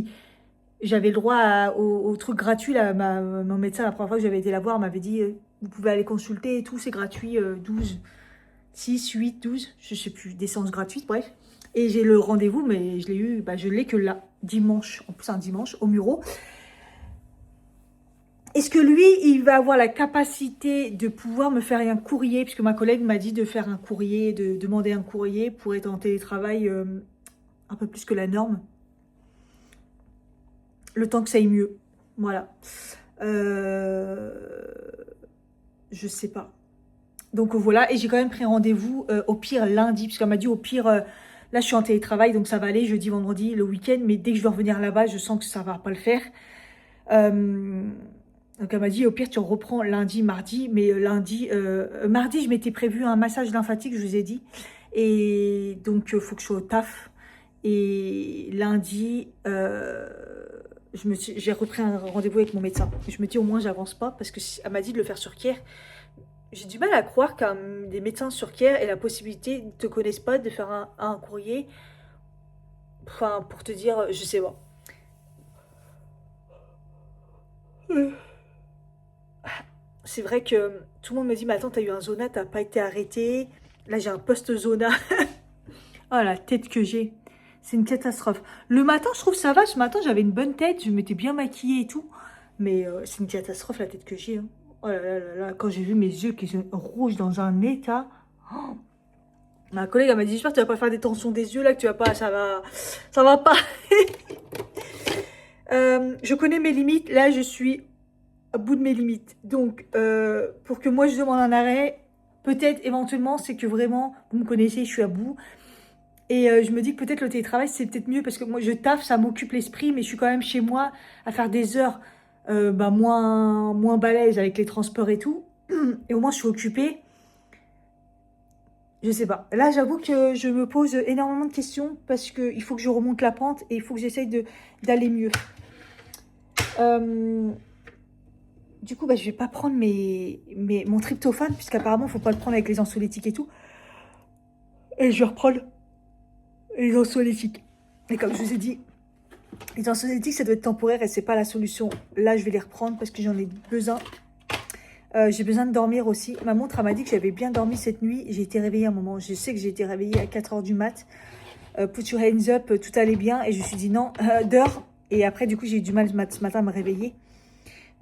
j'avais le droit au truc gratuit. Là, mon médecin, la première fois que j'avais été la voir, m'avait dit vous pouvez aller consulter et tout, c'est gratuit, 12, 6, 8, 12, je sais plus, des séances gratuites, bref. Et j'ai le rendez-vous, mais je l'ai eu, bah, je l'ai que là, dimanche, en plus un dimanche, au Muro. Est-ce que lui, il va avoir la capacité de pouvoir me faire un courrier, puisque ma collègue m'a dit de faire un courrier, de demander un courrier pour être en télétravail un peu plus que la norme. Le temps que ça aille mieux. Voilà. Je sais pas. Donc voilà, et j'ai quand même pris rendez-vous au pire lundi, puisqu'elle m'a dit au pire, là je suis en télétravail, donc ça va aller, jeudi, vendredi, le week-end, mais dès que je dois revenir là-bas, je sens que ça va pas le faire. Donc elle m'a dit au pire tu reprends lundi, mardi, mais mardi je m'étais prévu un massage lymphatique, je vous ai dit, et donc il faut que je sois au taf. Et lundi, j'ai repris un rendez-vous avec mon médecin. Je me dis au moins j'avance pas parce qu'elle m'a dit de le faire sur Care. J'ai du mal à croire qu'un des médecins sur Care aient la possibilité, ne te connaissent pas, de faire un courrier. Enfin, pour te dire, je sais pas. C'est vrai que tout le monde me dit, mais attends, t'as eu un zona, t'as pas été arrêté. Là, j'ai un post-zona. Oh, la tête que j'ai. C'est une catastrophe. Le matin, je trouve ça va. Ce matin, j'avais une bonne tête. Je m'étais bien maquillée et tout. Mais c'est une catastrophe, la tête que j'ai. Hein. Oh là là là là. Quand j'ai vu mes yeux qui sont rouges dans un état. Oh. Ma collègue, elle m'a dit, j'espère que tu vas pas faire des tensions des yeux, là, que tu vas pas... Ça va pas. Je connais mes limites. Là, je suis à bout de mes limites. Donc, pour que moi, je demande un arrêt, peut-être, éventuellement, c'est que vraiment, vous me connaissez, je suis à bout. Et je me dis que peut-être le télétravail, c'est peut-être mieux parce que moi, je taffe, ça m'occupe l'esprit, mais je suis quand même chez moi à faire des heures bah, moins balèze avec les transports et tout. Et au moins, je suis occupée. Je sais pas. Là, j'avoue que je me pose énormément de questions parce qu'il faut que je remonte la pente et il faut que j'essaye d'aller mieux. du coup, bah, je vais pas prendre mon tryptophane, puisqu'apparemment, il faut pas le prendre avec les anxiolytiques et tout. Et je vais reprendre les anxiolytiques. Et comme je vous ai dit, les anxiolytiques, ça doit être temporaire et c'est pas la solution. Là, je vais les reprendre parce que j'en ai besoin. J'ai besoin de dormir aussi. Ma montre, elle m'a dit que j'avais bien dormi cette nuit. J'ai été réveillée un moment. Je sais que j'ai été réveillée à 4 h du mat. Put your hands up, tout allait bien. Et je me suis dit non, dors. Et après, du coup, j'ai eu du mal ce matin à me réveiller.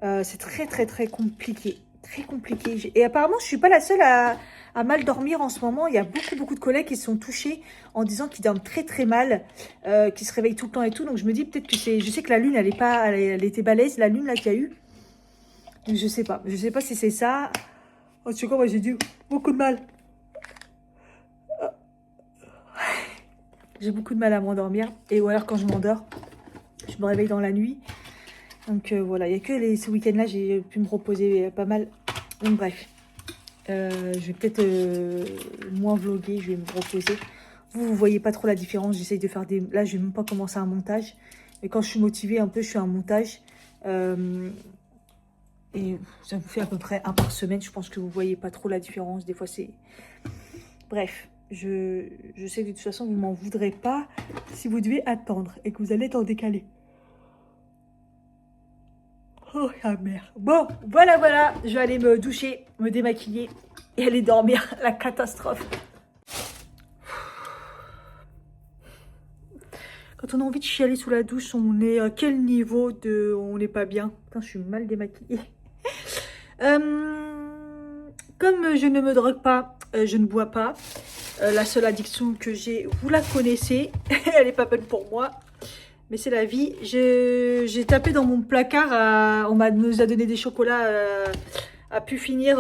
C'est très, très, très compliqué. Très compliqué. Et apparemment, je suis pas la seule à mal dormir en ce moment. Il y a beaucoup, beaucoup de collègues qui se sont touchés en disant qu'ils dorment très, très mal, qui se réveillent tout le temps et tout. Donc, je me dis peut-être que c'est... Je sais que la lune, elle était balèze, la lune, là, qu'il y a eu. Donc, je sais pas. Je sais pas si c'est ça. En tout cas, moi, j'ai beaucoup de mal. J'ai beaucoup de mal à m'endormir. Et ou alors, quand je m'endors, je me réveille dans la nuit. Donc voilà, il n'y a que ce week-end-là, j'ai pu me reposer pas mal. Donc bref, je vais peut-être moins vlogger, je vais me reposer. Vous voyez pas trop la différence, j'essaye de faire des... Là, je vais même pas commencer un montage. Mais quand je suis motivée un peu, je fais un montage. Et ça vous fait à peu près un par semaine. Je pense que vous voyez pas trop la différence. Des fois, c'est... Bref, je sais que de toute façon, vous m'en voudrez pas si vous devez attendre et que vous allez être en décalé. Oh la merde. Bon, voilà, je vais aller me doucher, me démaquiller et aller dormir. La catastrophe. Quand on a envie de chialer sous la douche, on est à quel niveau de... On n'est pas bien. Putain, je suis mal démaquillée. Comme je ne me drogue pas, je ne bois pas. La seule addiction que j'ai, vous la connaissez. Elle n'est pas bonne pour moi. Mais c'est la vie. J'ai tapé dans mon placard. On nous a donné des chocolats à pu finir,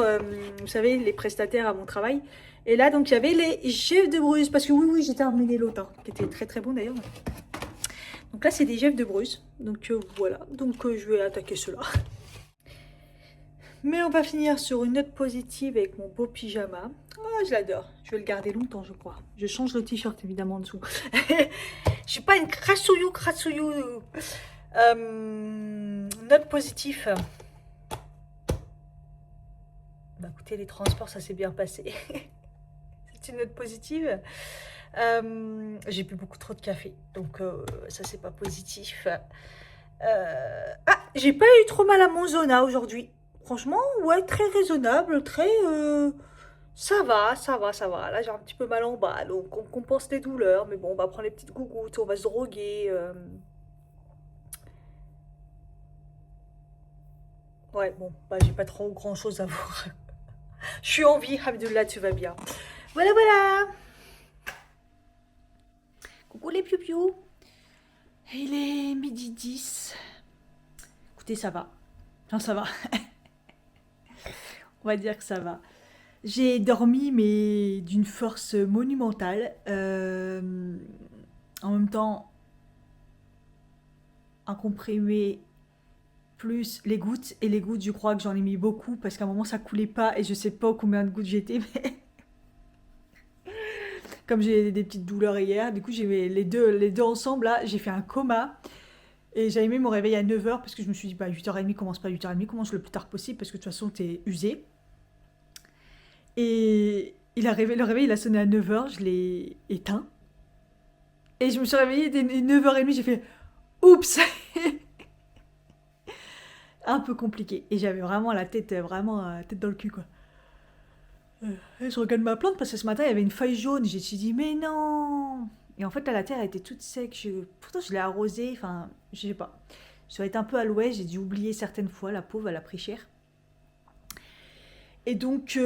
vous savez, les prestataires à mon travail. Et là, donc, il y avait les Jeux de Bruges. Parce que oui, j'ai terminé l'autre, hein, qui était très très bon d'ailleurs. Donc là, c'est des Jeux de Bruges. Donc voilà. Donc je vais attaquer cela. Mais on va finir sur une note positive avec mon beau pyjama. Oh, je l'adore. Je vais le garder longtemps, je crois. Je change le t-shirt évidemment en dessous. Je suis pas une crassouillou. Note positive. Bah écoutez, les transports, ça s'est bien passé. C'est une note positive. J'ai bu beaucoup trop de café, donc ça c'est pas positif. Ah, j'ai pas eu trop mal à mon zona aujourd'hui. Franchement, ouais, très raisonnable, très... ça va. Là, j'ai un petit peu mal en bas, donc on compense les douleurs. Mais bon, on va prendre les petites gougouttes, on va se droguer. Ouais, bon, bah j'ai pas trop grand-chose à voir. Je suis en vie, Alhamdoulilah, tu vas bien. Voilà. Coucou les piou-piou. Il est midi 10. Écoutez, ça va. Non, ça va. On va dire que ça va. J'ai dormi, mais d'une force monumentale. En même temps, un comprimé plus les gouttes. Et les gouttes, je crois que j'en ai mis beaucoup parce qu'à un moment, ça coulait pas et je sais pas combien de gouttes j'étais. Mais comme j'ai des petites douleurs hier, du coup, j'ai mis les deux ensemble. Là, j'ai fait un coma. Et j'avais mis mon réveil à 9 h parce que je me suis dit, bah 8 h 30, commence pas à 8 h 30, commence le plus tard possible parce que de toute façon, t'es usé. Et le réveil, il a sonné à 9 h, je l'ai éteint. Et je me suis réveillée dès 9 h 30, j'ai fait oups. Un peu compliqué. Et j'avais vraiment la tête dans le cul, quoi. Et je regarde ma plante parce que ce matin, il y avait une feuille jaune. J'ai dit, mais non. Et en fait, là, la terre était toute sec. Pourtant, je l'ai arrosée. Enfin, je sais pas. Ça a été un peu à l'ouest. J'ai dû oublier certaines fois. La pauvre, elle a pris cher. Et donc,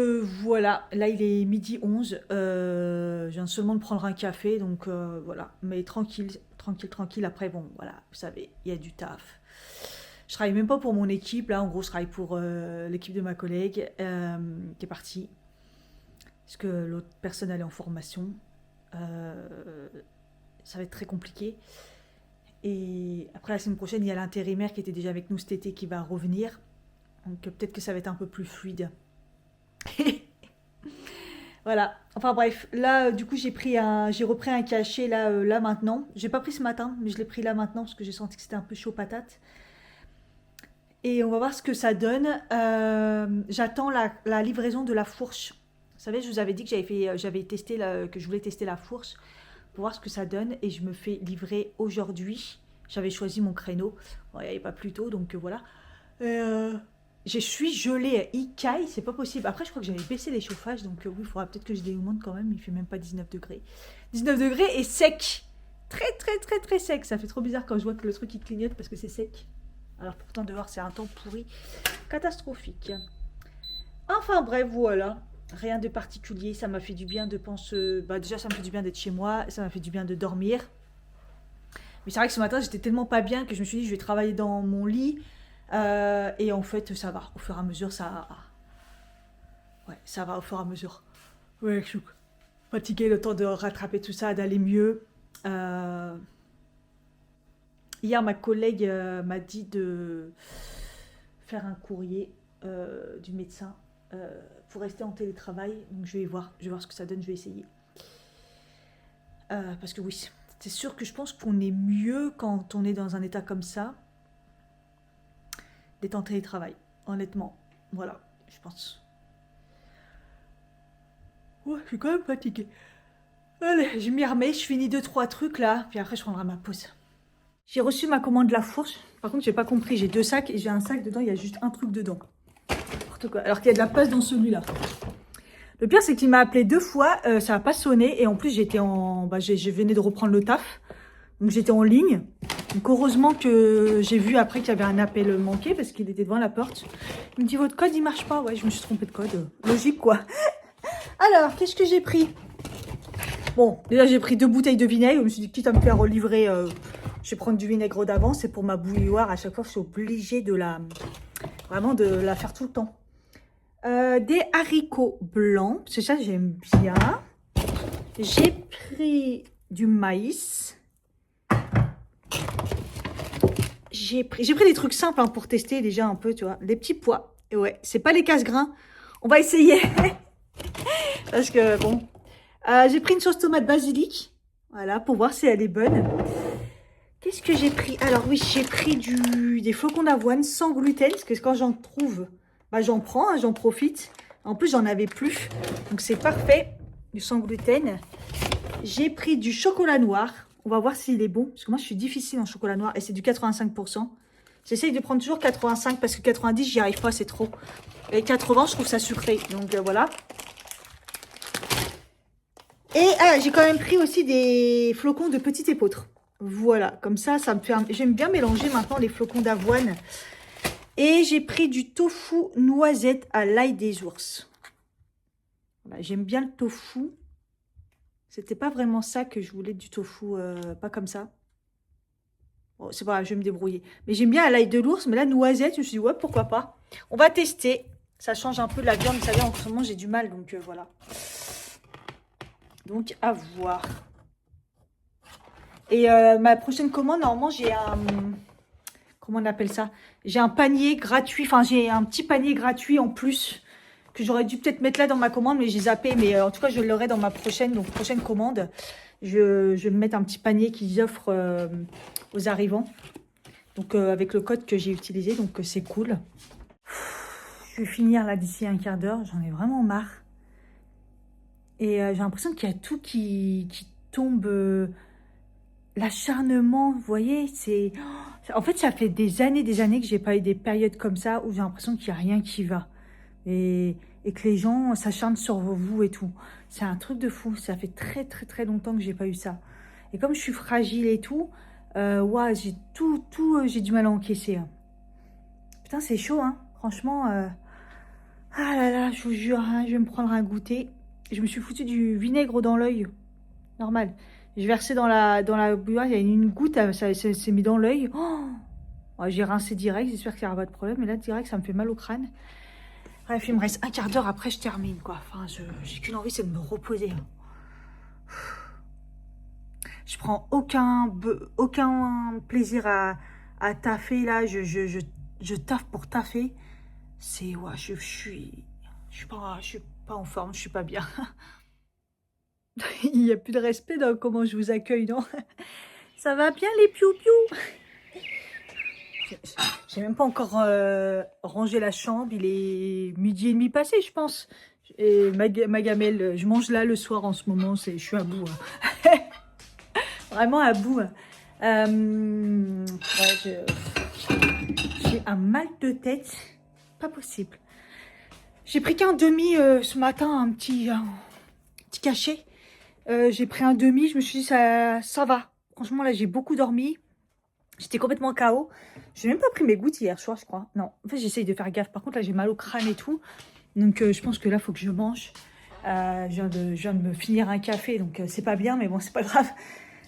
voilà. Là, il est midi 11. Je viens seulement de prendre un café. Donc, voilà. Mais tranquille. Après, bon, voilà. Vous savez, il y a du taf. Je travaille même pas pour mon équipe. Là, en gros, je travaille pour l'équipe de ma collègue qui est partie. Parce que l'autre personne allait en formation. Ça va être très compliqué. Et après, la semaine prochaine, il y a l'intérimaire qui était déjà avec nous cet été qui va revenir. Donc peut-être que ça va être un peu plus fluide. Voilà. Enfin bref, là, du coup, j'ai repris un cachet là maintenant. J'ai pas pris ce matin, mais je l'ai pris là maintenant parce que j'ai senti que c'était un peu chaud patate. Et on va voir ce que ça donne. J'attends la livraison de la fourche. Vous savez, je vous avais dit que j'avais testé, que je voulais tester la fourche pour voir ce que ça donne. Et je me fais livrer aujourd'hui. J'avais choisi mon créneau. Bon, il n'y avait pas plus tôt, donc voilà. Je suis gelée, il caille, c'est pas possible. Après, je crois que j'avais baissé les chauffages, donc oui, il faudra peut-être que je démonte quand même. Il fait même pas 19 degrés. 19 degrés et sec. Très, très, très, très sec. Ça fait trop bizarre quand je vois que le truc il clignote parce que c'est sec. Alors pourtant, dehors, c'est un temps pourri. Catastrophique. Enfin, bref, voilà. Rien de particulier. Ça m'a fait du bien de penser. Bah, déjà, ça me fait du bien d'être chez moi. Ça m'a fait du bien de dormir. Mais c'est vrai que ce matin, j'étais tellement pas bien que je me suis dit, je vais travailler dans mon lit. Et en fait, ça va. Au fur et à mesure, ça. Ouais, ça va au fur et à mesure. Ouais, je suis fatiguée, le temps de rattraper tout ça, d'aller mieux. Hier, ma collègue m'a dit de faire un courrier du médecin pour rester en télétravail. Donc, je vais voir. Je vais voir ce que ça donne. Je vais essayer. Parce que oui, c'est sûr que je pense qu'on est mieux quand on est dans un état comme ça. D'être en télétravail, honnêtement. Voilà, je pense. Ouais, je suis quand même fatiguée. Allez, je m'y remets, je finis 2-3 trucs là, puis après je prendrai ma pause. J'ai reçu ma commande de la fourche. Par contre, j'ai pas compris, j'ai 2 sacs et j'ai un sac dedans, il y a juste un truc dedans. N'importe quoi. Alors qu'il y a de la place dans celui-là. Le pire, c'est qu'il m'a appelé 2 fois, ça n'a pas sonné et en plus j'étais en... Bah, je venais de reprendre le taf. Donc j'étais en ligne. Donc heureusement que j'ai vu après qu'il y avait un appel manqué parce qu'il était devant la porte. Il me dit votre code il marche pas. Ouais, je me suis trompée de code. Logique quoi. Alors, qu'est-ce que j'ai pris? Bon, déjà j'ai pris 2 bouteilles de vinaigre. Je me suis dit quitte à me faire livrer, je vais prendre du vinaigre d'avance. C'est pour ma bouilloire. À chaque fois, je suis obligée de vraiment de la faire tout le temps. Des haricots blancs. C'est ça, j'aime bien. J'ai pris du maïs. J'ai pris des trucs simples hein, pour tester déjà un peu, tu vois. Des petits pois. Et ouais, c'est pas les casse-grains. On va essayer. Parce que, bon. J'ai pris une sauce tomate basilic. Voilà, pour voir si elle est bonne. Qu'est-ce que j'ai pris? Alors oui, j'ai pris des flocons d'avoine sans gluten. Parce que quand j'en trouve, bah, j'en prends, hein, j'en profite. En plus, j'en avais plus. Donc c'est parfait. Du sans gluten. J'ai pris du chocolat noir. On va voir s'il est bon. Parce que moi, je suis difficile en chocolat noir. Et c'est du 85%. J'essaye de prendre toujours 85 parce que 90, j'y arrive pas, c'est trop. Et 80, je trouve ça sucré. Donc voilà. Et j'ai quand même pris aussi des flocons de petit épeautre. Voilà, comme ça me fait... J'aime bien mélanger maintenant les flocons d'avoine. Et j'ai pris du tofu noisette à l'ail des ours. Voilà, j'aime bien le tofu. C'était pas vraiment ça que je voulais du tofu, pas comme ça. Bon, c'est pas grave, je vais me débrouiller. Mais j'aime bien à l'ail de l'ours, mais la noisette, je me suis dit, ouais, pourquoi pas. On va tester. Ça change un peu de la viande, vous savez, en ce moment, j'ai du mal, donc voilà. Donc, à voir. Et ma prochaine commande, normalement, j'ai un... Comment on appelle ça? J'ai un panier gratuit, enfin, j'ai un petit panier gratuit en plus que j'aurais dû peut-être mettre là dans ma commande, mais j'ai zappé. Mais en tout cas, je l'aurai dans ma prochaine commande. Je vais me mettre un petit panier qu'ils offrent aux arrivants. Donc, avec le code que j'ai utilisé, donc c'est cool. Je vais finir là d'ici un quart d'heure. J'en ai vraiment marre. Et j'ai l'impression qu'il y a tout qui tombe. L'acharnement, vous voyez, c'est... En fait, ça fait des années que j'ai pas eu des périodes comme ça où j'ai l'impression qu'il n'y a rien qui va. Et que les gens s'acharnent sur vous et tout. C'est un truc de fou. Ça fait très, très, très longtemps que j'ai pas eu ça. Et comme je suis fragile et tout, ouais, j'ai j'ai du mal à encaisser. Hein. Putain, c'est chaud, hein. Franchement, ah là là, je vous jure, hein, je vais me prendre un goûter. Je me suis foutu du vinaigre dans l'œil. Normal. J'ai versé dans la bouilloire, il y a une goutte, ça s'est mis dans l'œil. Oh, ouais, j'ai rincé direct, j'espère qu'il n'y aura pas de problème. Mais là, direct, ça me fait mal au crâne. Bref, il me reste un quart d'heure, après je termine, quoi. Enfin, j'ai qu'une envie, c'est de me reposer. Je prends aucun plaisir à taffer, là. Je taffe pour taffer. C'est, ouais, je suis pas en forme, je suis pas bien. Il n'y a plus de respect dans comment je vous accueille, non? Ça va bien les piou-piou? J'ai même pas encore rangé la chambre. Il est 12h30 passé, je pense. Et ma gamelle, je mange là le soir en ce moment. Je suis à bout. Hein. Vraiment à bout. Ouais, j'ai un mal de tête. Pas possible. J'ai pris qu'un demi ce matin, un petit cachet. J'ai pris un demi. Je me suis dit, ça va. Franchement, là, j'ai beaucoup dormi. J'étais complètement KO. J'ai même pas pris mes gouttes hier soir, je crois. Non, en fait, j'essaye de faire gaffe. Par contre, là, j'ai mal au crâne et tout. Donc, je pense que là, il faut que je mange. Je viens de me finir un café, donc c'est pas bien, mais bon, c'est pas grave.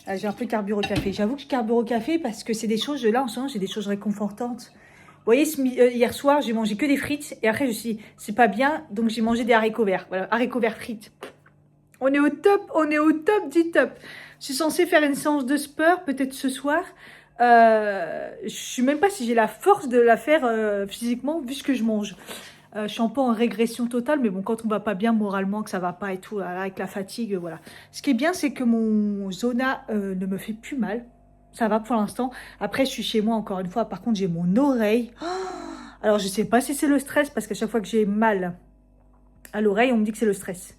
J'ai un peu carbure au café. J'avoue que je carbure au café parce que c'est des choses, là, en ce moment, j'ai des choses réconfortantes. Vous voyez, hier soir, j'ai mangé que des frites. Et après, je me suis dit, c'est pas bien, donc j'ai mangé des haricots verts. Voilà, haricots verts frites. On est au top du top. Je suis censée faire une séance de sport, peut-être ce soir. Je sais même pas si j'ai la force de la faire physiquement, vu ce que je mange. Je suis un peu en régression totale, mais bon, quand on va pas bien moralement, que ça va pas et tout, là, avec la fatigue, voilà. Ce qui est bien, c'est que mon zona ne me fait plus mal. Ça va pour l'instant. Après, je suis chez moi, encore une fois. Par contre, j'ai mon oreille. Oh, alors, je sais pas si c'est le stress, parce qu'à chaque fois que j'ai mal à l'oreille, on me dit que c'est le stress.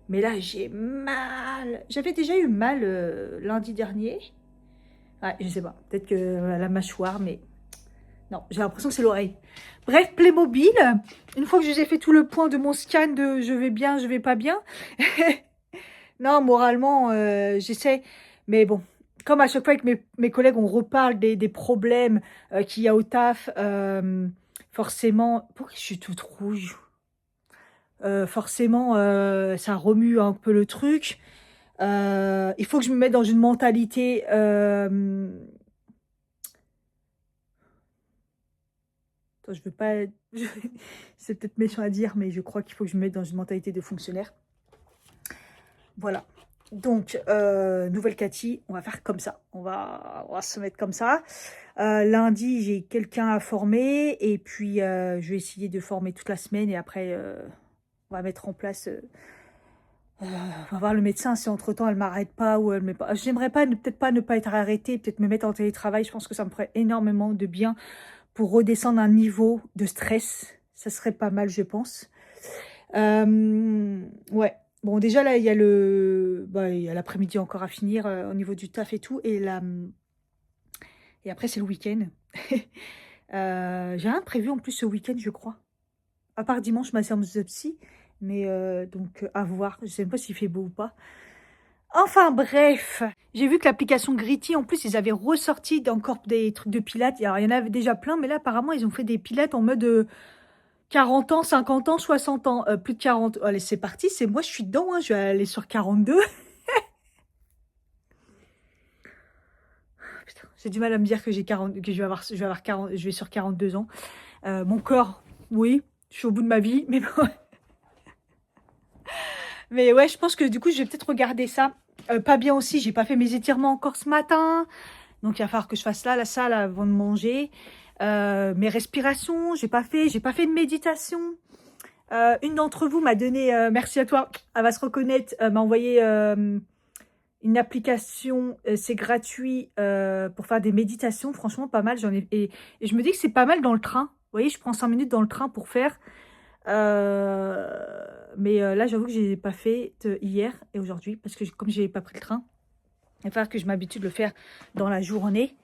Mais là, j'ai mal. J'avais déjà eu mal lundi dernier. Ouais, je sais pas. Peut-être que la mâchoire, mais... Non, j'ai l'impression que c'est l'oreille. Bref, Playmobil. Une fois que je vous ai fait tout le point de mon scan de je vais bien, je vais pas bien. Non, moralement, j'essaie. Mais bon, comme à chaque fois avec mes collègues, on reparle des problèmes qu'il y a au taf. Forcément... Pourquoi je suis toute rouge? Forcément, ça remue un peu le truc. Il faut que je me mette dans une mentalité... Attends, je veux pas... C'est peut-être méchant à dire, mais je crois qu'il faut que je me mette dans une mentalité de fonctionnaire. Voilà. Donc, nouvelle Cathy, on va faire comme ça. On va se mettre comme ça. Lundi, j'ai quelqu'un à former. Et puis, je vais essayer de former toute la semaine. Et après, on va mettre en place... on va voir le médecin si entre-temps elle m'arrête pas ou elle met pas. J'aimerais pas, peut-être pas ne pas être arrêtée, peut-être me mettre en télétravail. Je pense que ça me ferait énormément de bien pour redescendre un niveau de stress. Ça serait pas mal, je pense. Ouais. Bon, déjà, là, il y a il y a l'après-midi encore à finir au niveau du taf et tout. Et après, c'est le week-end. J'ai rien prévu en plus ce week-end, je crois. À part dimanche, ma séance de psy. Mais donc, à voir. Je sais même pas s'il fait beau ou pas. Enfin, bref. J'ai vu que l'application Gritty, en plus, ils avaient ressorti encore des trucs de pilates. Alors, il y en avait déjà plein, mais là, apparemment, ils ont fait des pilates en mode 40 ans, 50 ans, 60 ans. Plus de 40. Allez, c'est parti. C'est moi, je suis dedans. Hein. Je vais aller sur 42. Putain, j'ai du mal à me dire que j'ai 40, que je vais avoir 40, je vais sur 42 ans. Mon corps, oui, je suis au bout de ma vie, mais bon. Mais ouais, je pense que du coup, je vais peut-être regarder ça. Pas bien aussi, j'ai pas fait mes étirements encore ce matin. Donc, il va falloir que je fasse la salle avant de manger. Mes respirations, j'ai pas fait de méditation. Une d'entre vous m'a donné, merci à toi, elle va se reconnaître, m'a envoyé une application, c'est gratuit pour faire des méditations. Franchement, pas mal. Et je me dis que c'est pas mal dans le train. Vous voyez, je prends 5 minutes dans le train pour faire. Mais là, j'avoue que j'ai pas fait hier et aujourd'hui parce que comme j'ai pas pris le train, il va falloir que je m'habitue de le faire dans la journée.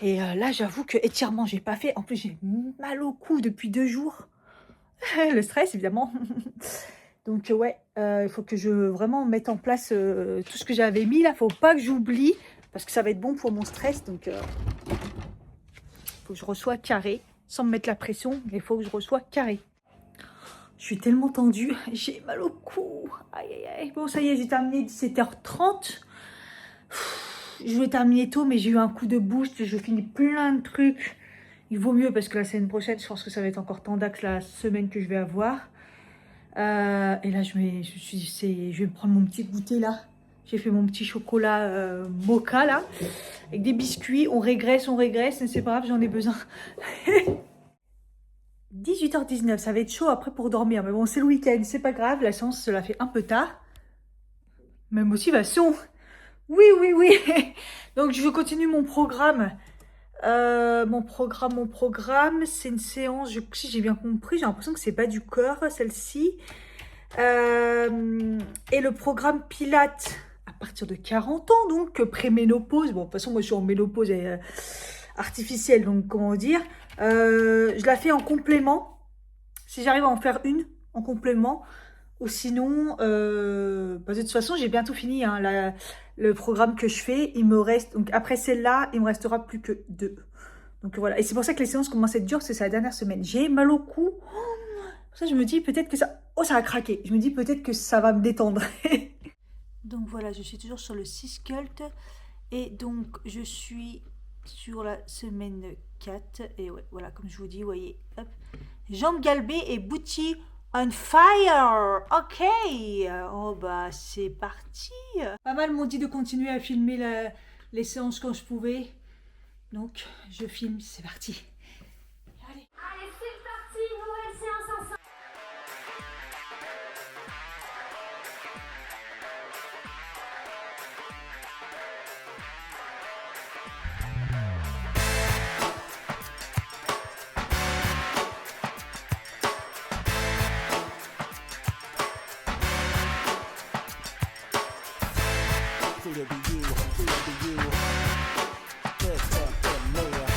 Et là, j'avoue que étirement, j'ai pas fait. En plus, j'ai mal au cou depuis 2 jours. Le stress, évidemment. Donc, ouais, il faut que je vraiment mette en place tout ce que j'avais mis là. Faut pas que j'oublie parce que ça va être bon pour mon stress. Donc, faut que je reçois carré sans me mettre la pression. Mais il faut que je reçois carré. Je suis tellement tendue, j'ai mal au cou. Aïe, aïe, aïe. Bon, ça y est, j'ai terminé 17h30. Je voulais terminer tôt, mais j'ai eu un coup de boost. Je finis plein de trucs. Il vaut mieux parce que la semaine prochaine, je pense que ça va être encore tendax la semaine que je vais avoir. Et là, je vais me prendre mon petit goûter là. J'ai fait mon petit chocolat mocha là. Avec des biscuits. On régresse, mais c'est pas grave, j'en ai besoin. 18h19, ça va être chaud après pour dormir. Mais bon, c'est le week-end, c'est pas grave. La séance se la fait un peu tard. Mais motivation. Oui, oui, oui. Donc, je continue mon programme Mon programme, c'est une séance, si j'ai bien compris, j'ai l'impression que c'est bas du corps, celle-ci. Et le programme Pilates, à partir de 40 ans, donc pré-ménopause. Bon, de toute façon, moi, je suis en ménopause artificielle, donc comment dire. Je la fais en complément, si j'arrive à en faire une en complément. Ou sinon, de toute façon, j'ai bientôt fini hein, le programme que je fais. Il me reste, donc après celle-là, il me restera plus que 2. Donc voilà. Et c'est pour ça que les séances commencent à être dures, c'est la dernière semaine. J'ai mal au cou. Pour ça, je me dis peut-être que ça... Oh, ça a craqué. Je me dis peut-être que ça va me détendre. Donc voilà, je suis toujours sur le 6 sculpt. Et donc, je suis sur la semaine 4. Et ouais, voilà, comme je vous dis, vous voyez, hop. Jambes galbées et booty on fire. Ok. Oh bah, c'est parti. Pas mal m'ont dit de continuer à filmer les séances quand je pouvais. Donc, je filme, c'est parti. Allez. Allez, c'est parti, nouvelle séance ensemble. Free to be you, free to be you. Get up and layer.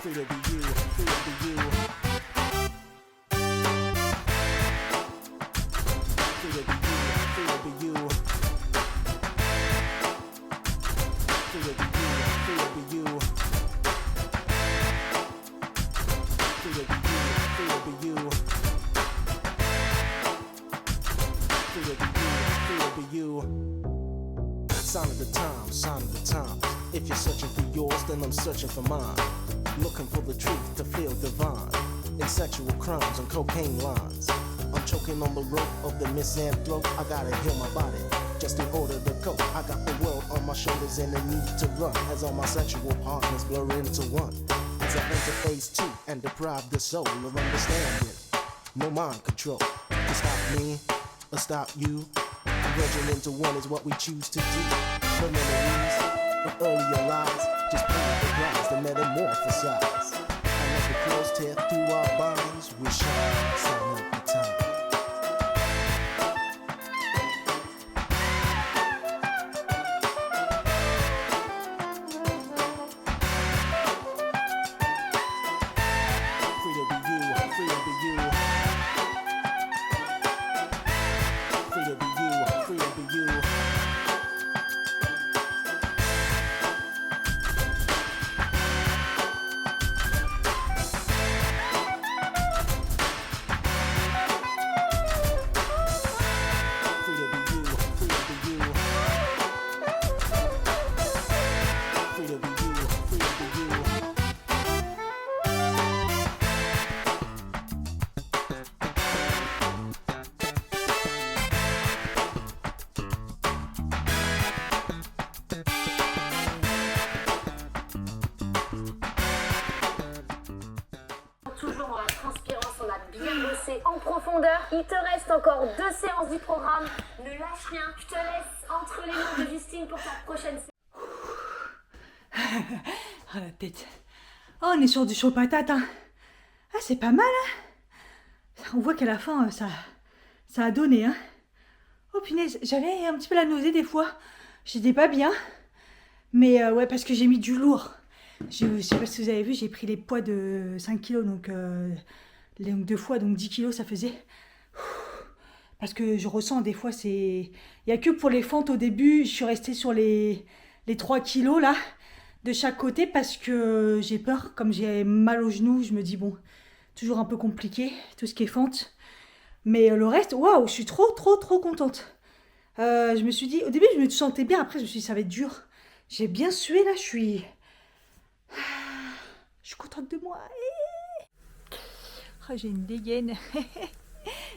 Free to be you, free to be you. Free to be you, free to be you. Free to be you, free to be you. Free to be you, free to be you. Free to be you, free to be you. Sign of the time, sign of the time. If you're searching for yours, then I'm searching for mine. Looking for the truth to feel divine. In sexual crimes and cocaine lines. I'm choking on the rope of the misanthrope. I gotta heal my body just in order to cope. I got the world on my shoulders and the need to run. As all my sexual partners blur into one. As I enter phase 2 and deprive the soul of understanding. No mind control to stop me or stop you. Merging into one is what we choose to do. No memories of earlier lies, just paint the glass to metamorphosize. And as the clothes tear through our bodies, we shine, sign of the time. Free to be you, free to be you. Free to be you, free to be you. Free to be you, free to be you. Free to be you, free to be you. Toujours dans la transpirance, on a bien bossé en profondeur. Il te reste encore 2 séances du programme. Ne lâche rien. Je te laisse entre les mains de Justine pour ta prochaine séance. Ah la tête. Oh, on est sur du chaud patate. Hein. Ah, c'est pas mal. Hein. On voit qu'à la fin, ça a donné. Hein. Oh punaise, j'avais un petit peu la nausée des fois. J'étais pas bien. Mais ouais, parce que j'ai mis du lourd. Je sais pas si vous avez vu, j'ai pris les poids de 5 kilos. Donc, les 2 fois, donc 10 kilos, ça faisait... Parce que je ressens des fois, c'est... Il n'y a que pour les fentes au début, je suis restée sur les 3 kilos là, de chaque côté, parce que j'ai peur, comme j'ai mal aux genoux, je me dis bon, toujours un peu compliqué, tout ce qui est fente. Mais le reste, waouh, je suis trop contente. Je me suis dit, au début je me sentais bien, après je me suis dit ça va être dur. J'ai bien sué là, je suis contente de moi. Oh, j'ai une dégaine.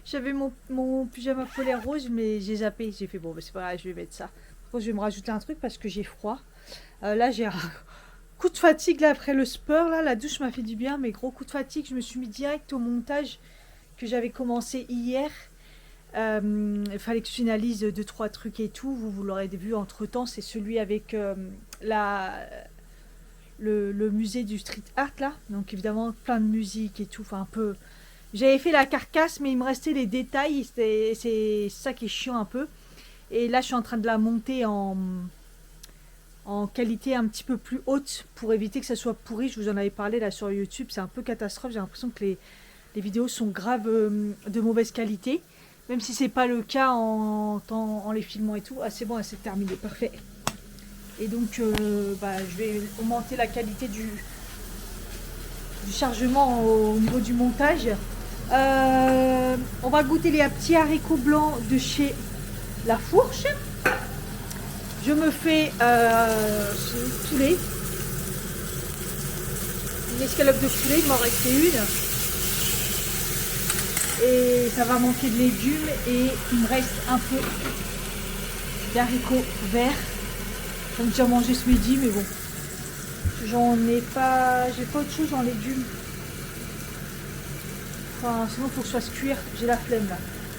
J'avais mon pyjama polaire rose, mais j'ai zappé. J'ai fait bon, c'est pas grave, je vais mettre ça. Après, je vais me rajouter un truc parce que j'ai froid. Là, j'ai un coup de fatigue là, après le sport. Là, la douche m'a fait du bien, mais gros coup de fatigue. Je me suis mis direct au montage que j'avais commencé hier. Il fallait que je finalise 2-3 trucs et tout. Vous l'aurez vu entre temps. C'est celui avec le musée du street art là. Donc évidemment plein de musique et tout, enfin un peu... J'avais fait la carcasse mais il me restait les détails, c'est ça qui est chiant un peu. Et là je suis en train de la monter en qualité un petit peu plus haute pour éviter que ça soit pourri. Je vous en avais parlé là sur YouTube, c'est un peu catastrophe, j'ai l'impression que les vidéos sont grave de mauvaise qualité. Même si c'est pas le cas en les filmant et tout. Ah c'est bon, c'est terminé, parfait. Et donc je vais augmenter la qualité du chargement au niveau du montage. On va goûter les petits haricots blancs de chez La Fourche. Je me fais poulet. Une escalope de poulet, il m'en restait une. Et ça va manquer de légumes et il me reste un peu d'haricots verts. J'en ai déjà mangé ce midi, mais bon, j'ai pas autre chose en légumes. Enfin, sinon il faut que je fasse cuire. J'ai la flemme là.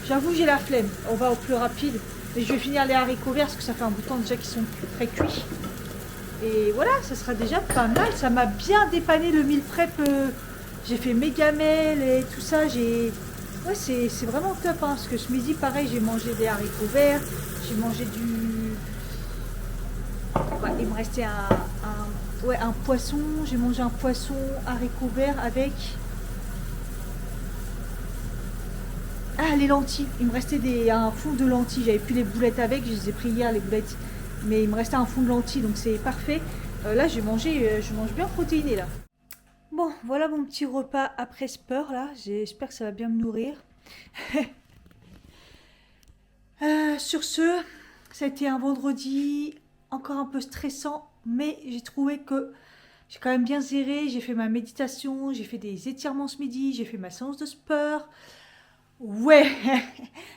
J'avoue, j'ai la flemme. On va au plus rapide. Mais je vais finir les haricots verts parce que ça fait un bout de temps déjà qu'ils sont très cuits. Et voilà, ça sera déjà pas mal. Ça m'a bien dépanné le meal prep. J'ai fait mes gamelles et tout ça. Ouais, c'est vraiment top, hein, parce que ce midi, pareil, j'ai mangé des haricots verts, j'ai mangé du... Ouais, il me restait un poisson, j'ai mangé un poisson haricots verts avec... Ah, les lentilles, il me restait un fond de lentilles, j'avais plus les boulettes avec, je les ai pris hier, les boulettes, mais il me restait un fond de lentilles, donc c'est parfait. Là, je mange bien protéiné, là. Bon, voilà mon petit repas après sport là. J'espère que ça va bien me nourrir. Sur ce, ça a été un vendredi encore un peu stressant, mais j'ai trouvé que j'ai quand même bien géré. J'ai fait ma méditation, j'ai fait des étirements ce midi, j'ai fait ma séance de sport. Ouais,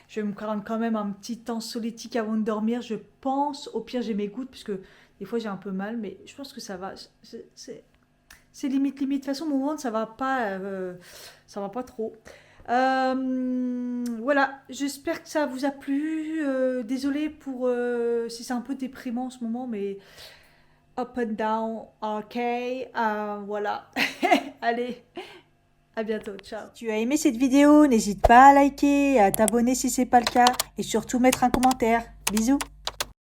je vais me prendre quand même un petit temps solétique avant de dormir, je pense. Au pire, j'ai mes gouttes, parce que des fois j'ai un peu mal, mais je pense que ça va. C'est limite. De toute façon, mon ventre, ça va pas trop. Voilà, j'espère que ça vous a plu. Désolée pour si c'est un peu déprimant en ce moment, mais up and down, ok. Voilà. Allez, à bientôt, ciao. Si tu as aimé cette vidéo, n'hésite pas à liker, à t'abonner si c'est pas le cas, et surtout mettre un commentaire. Bisous.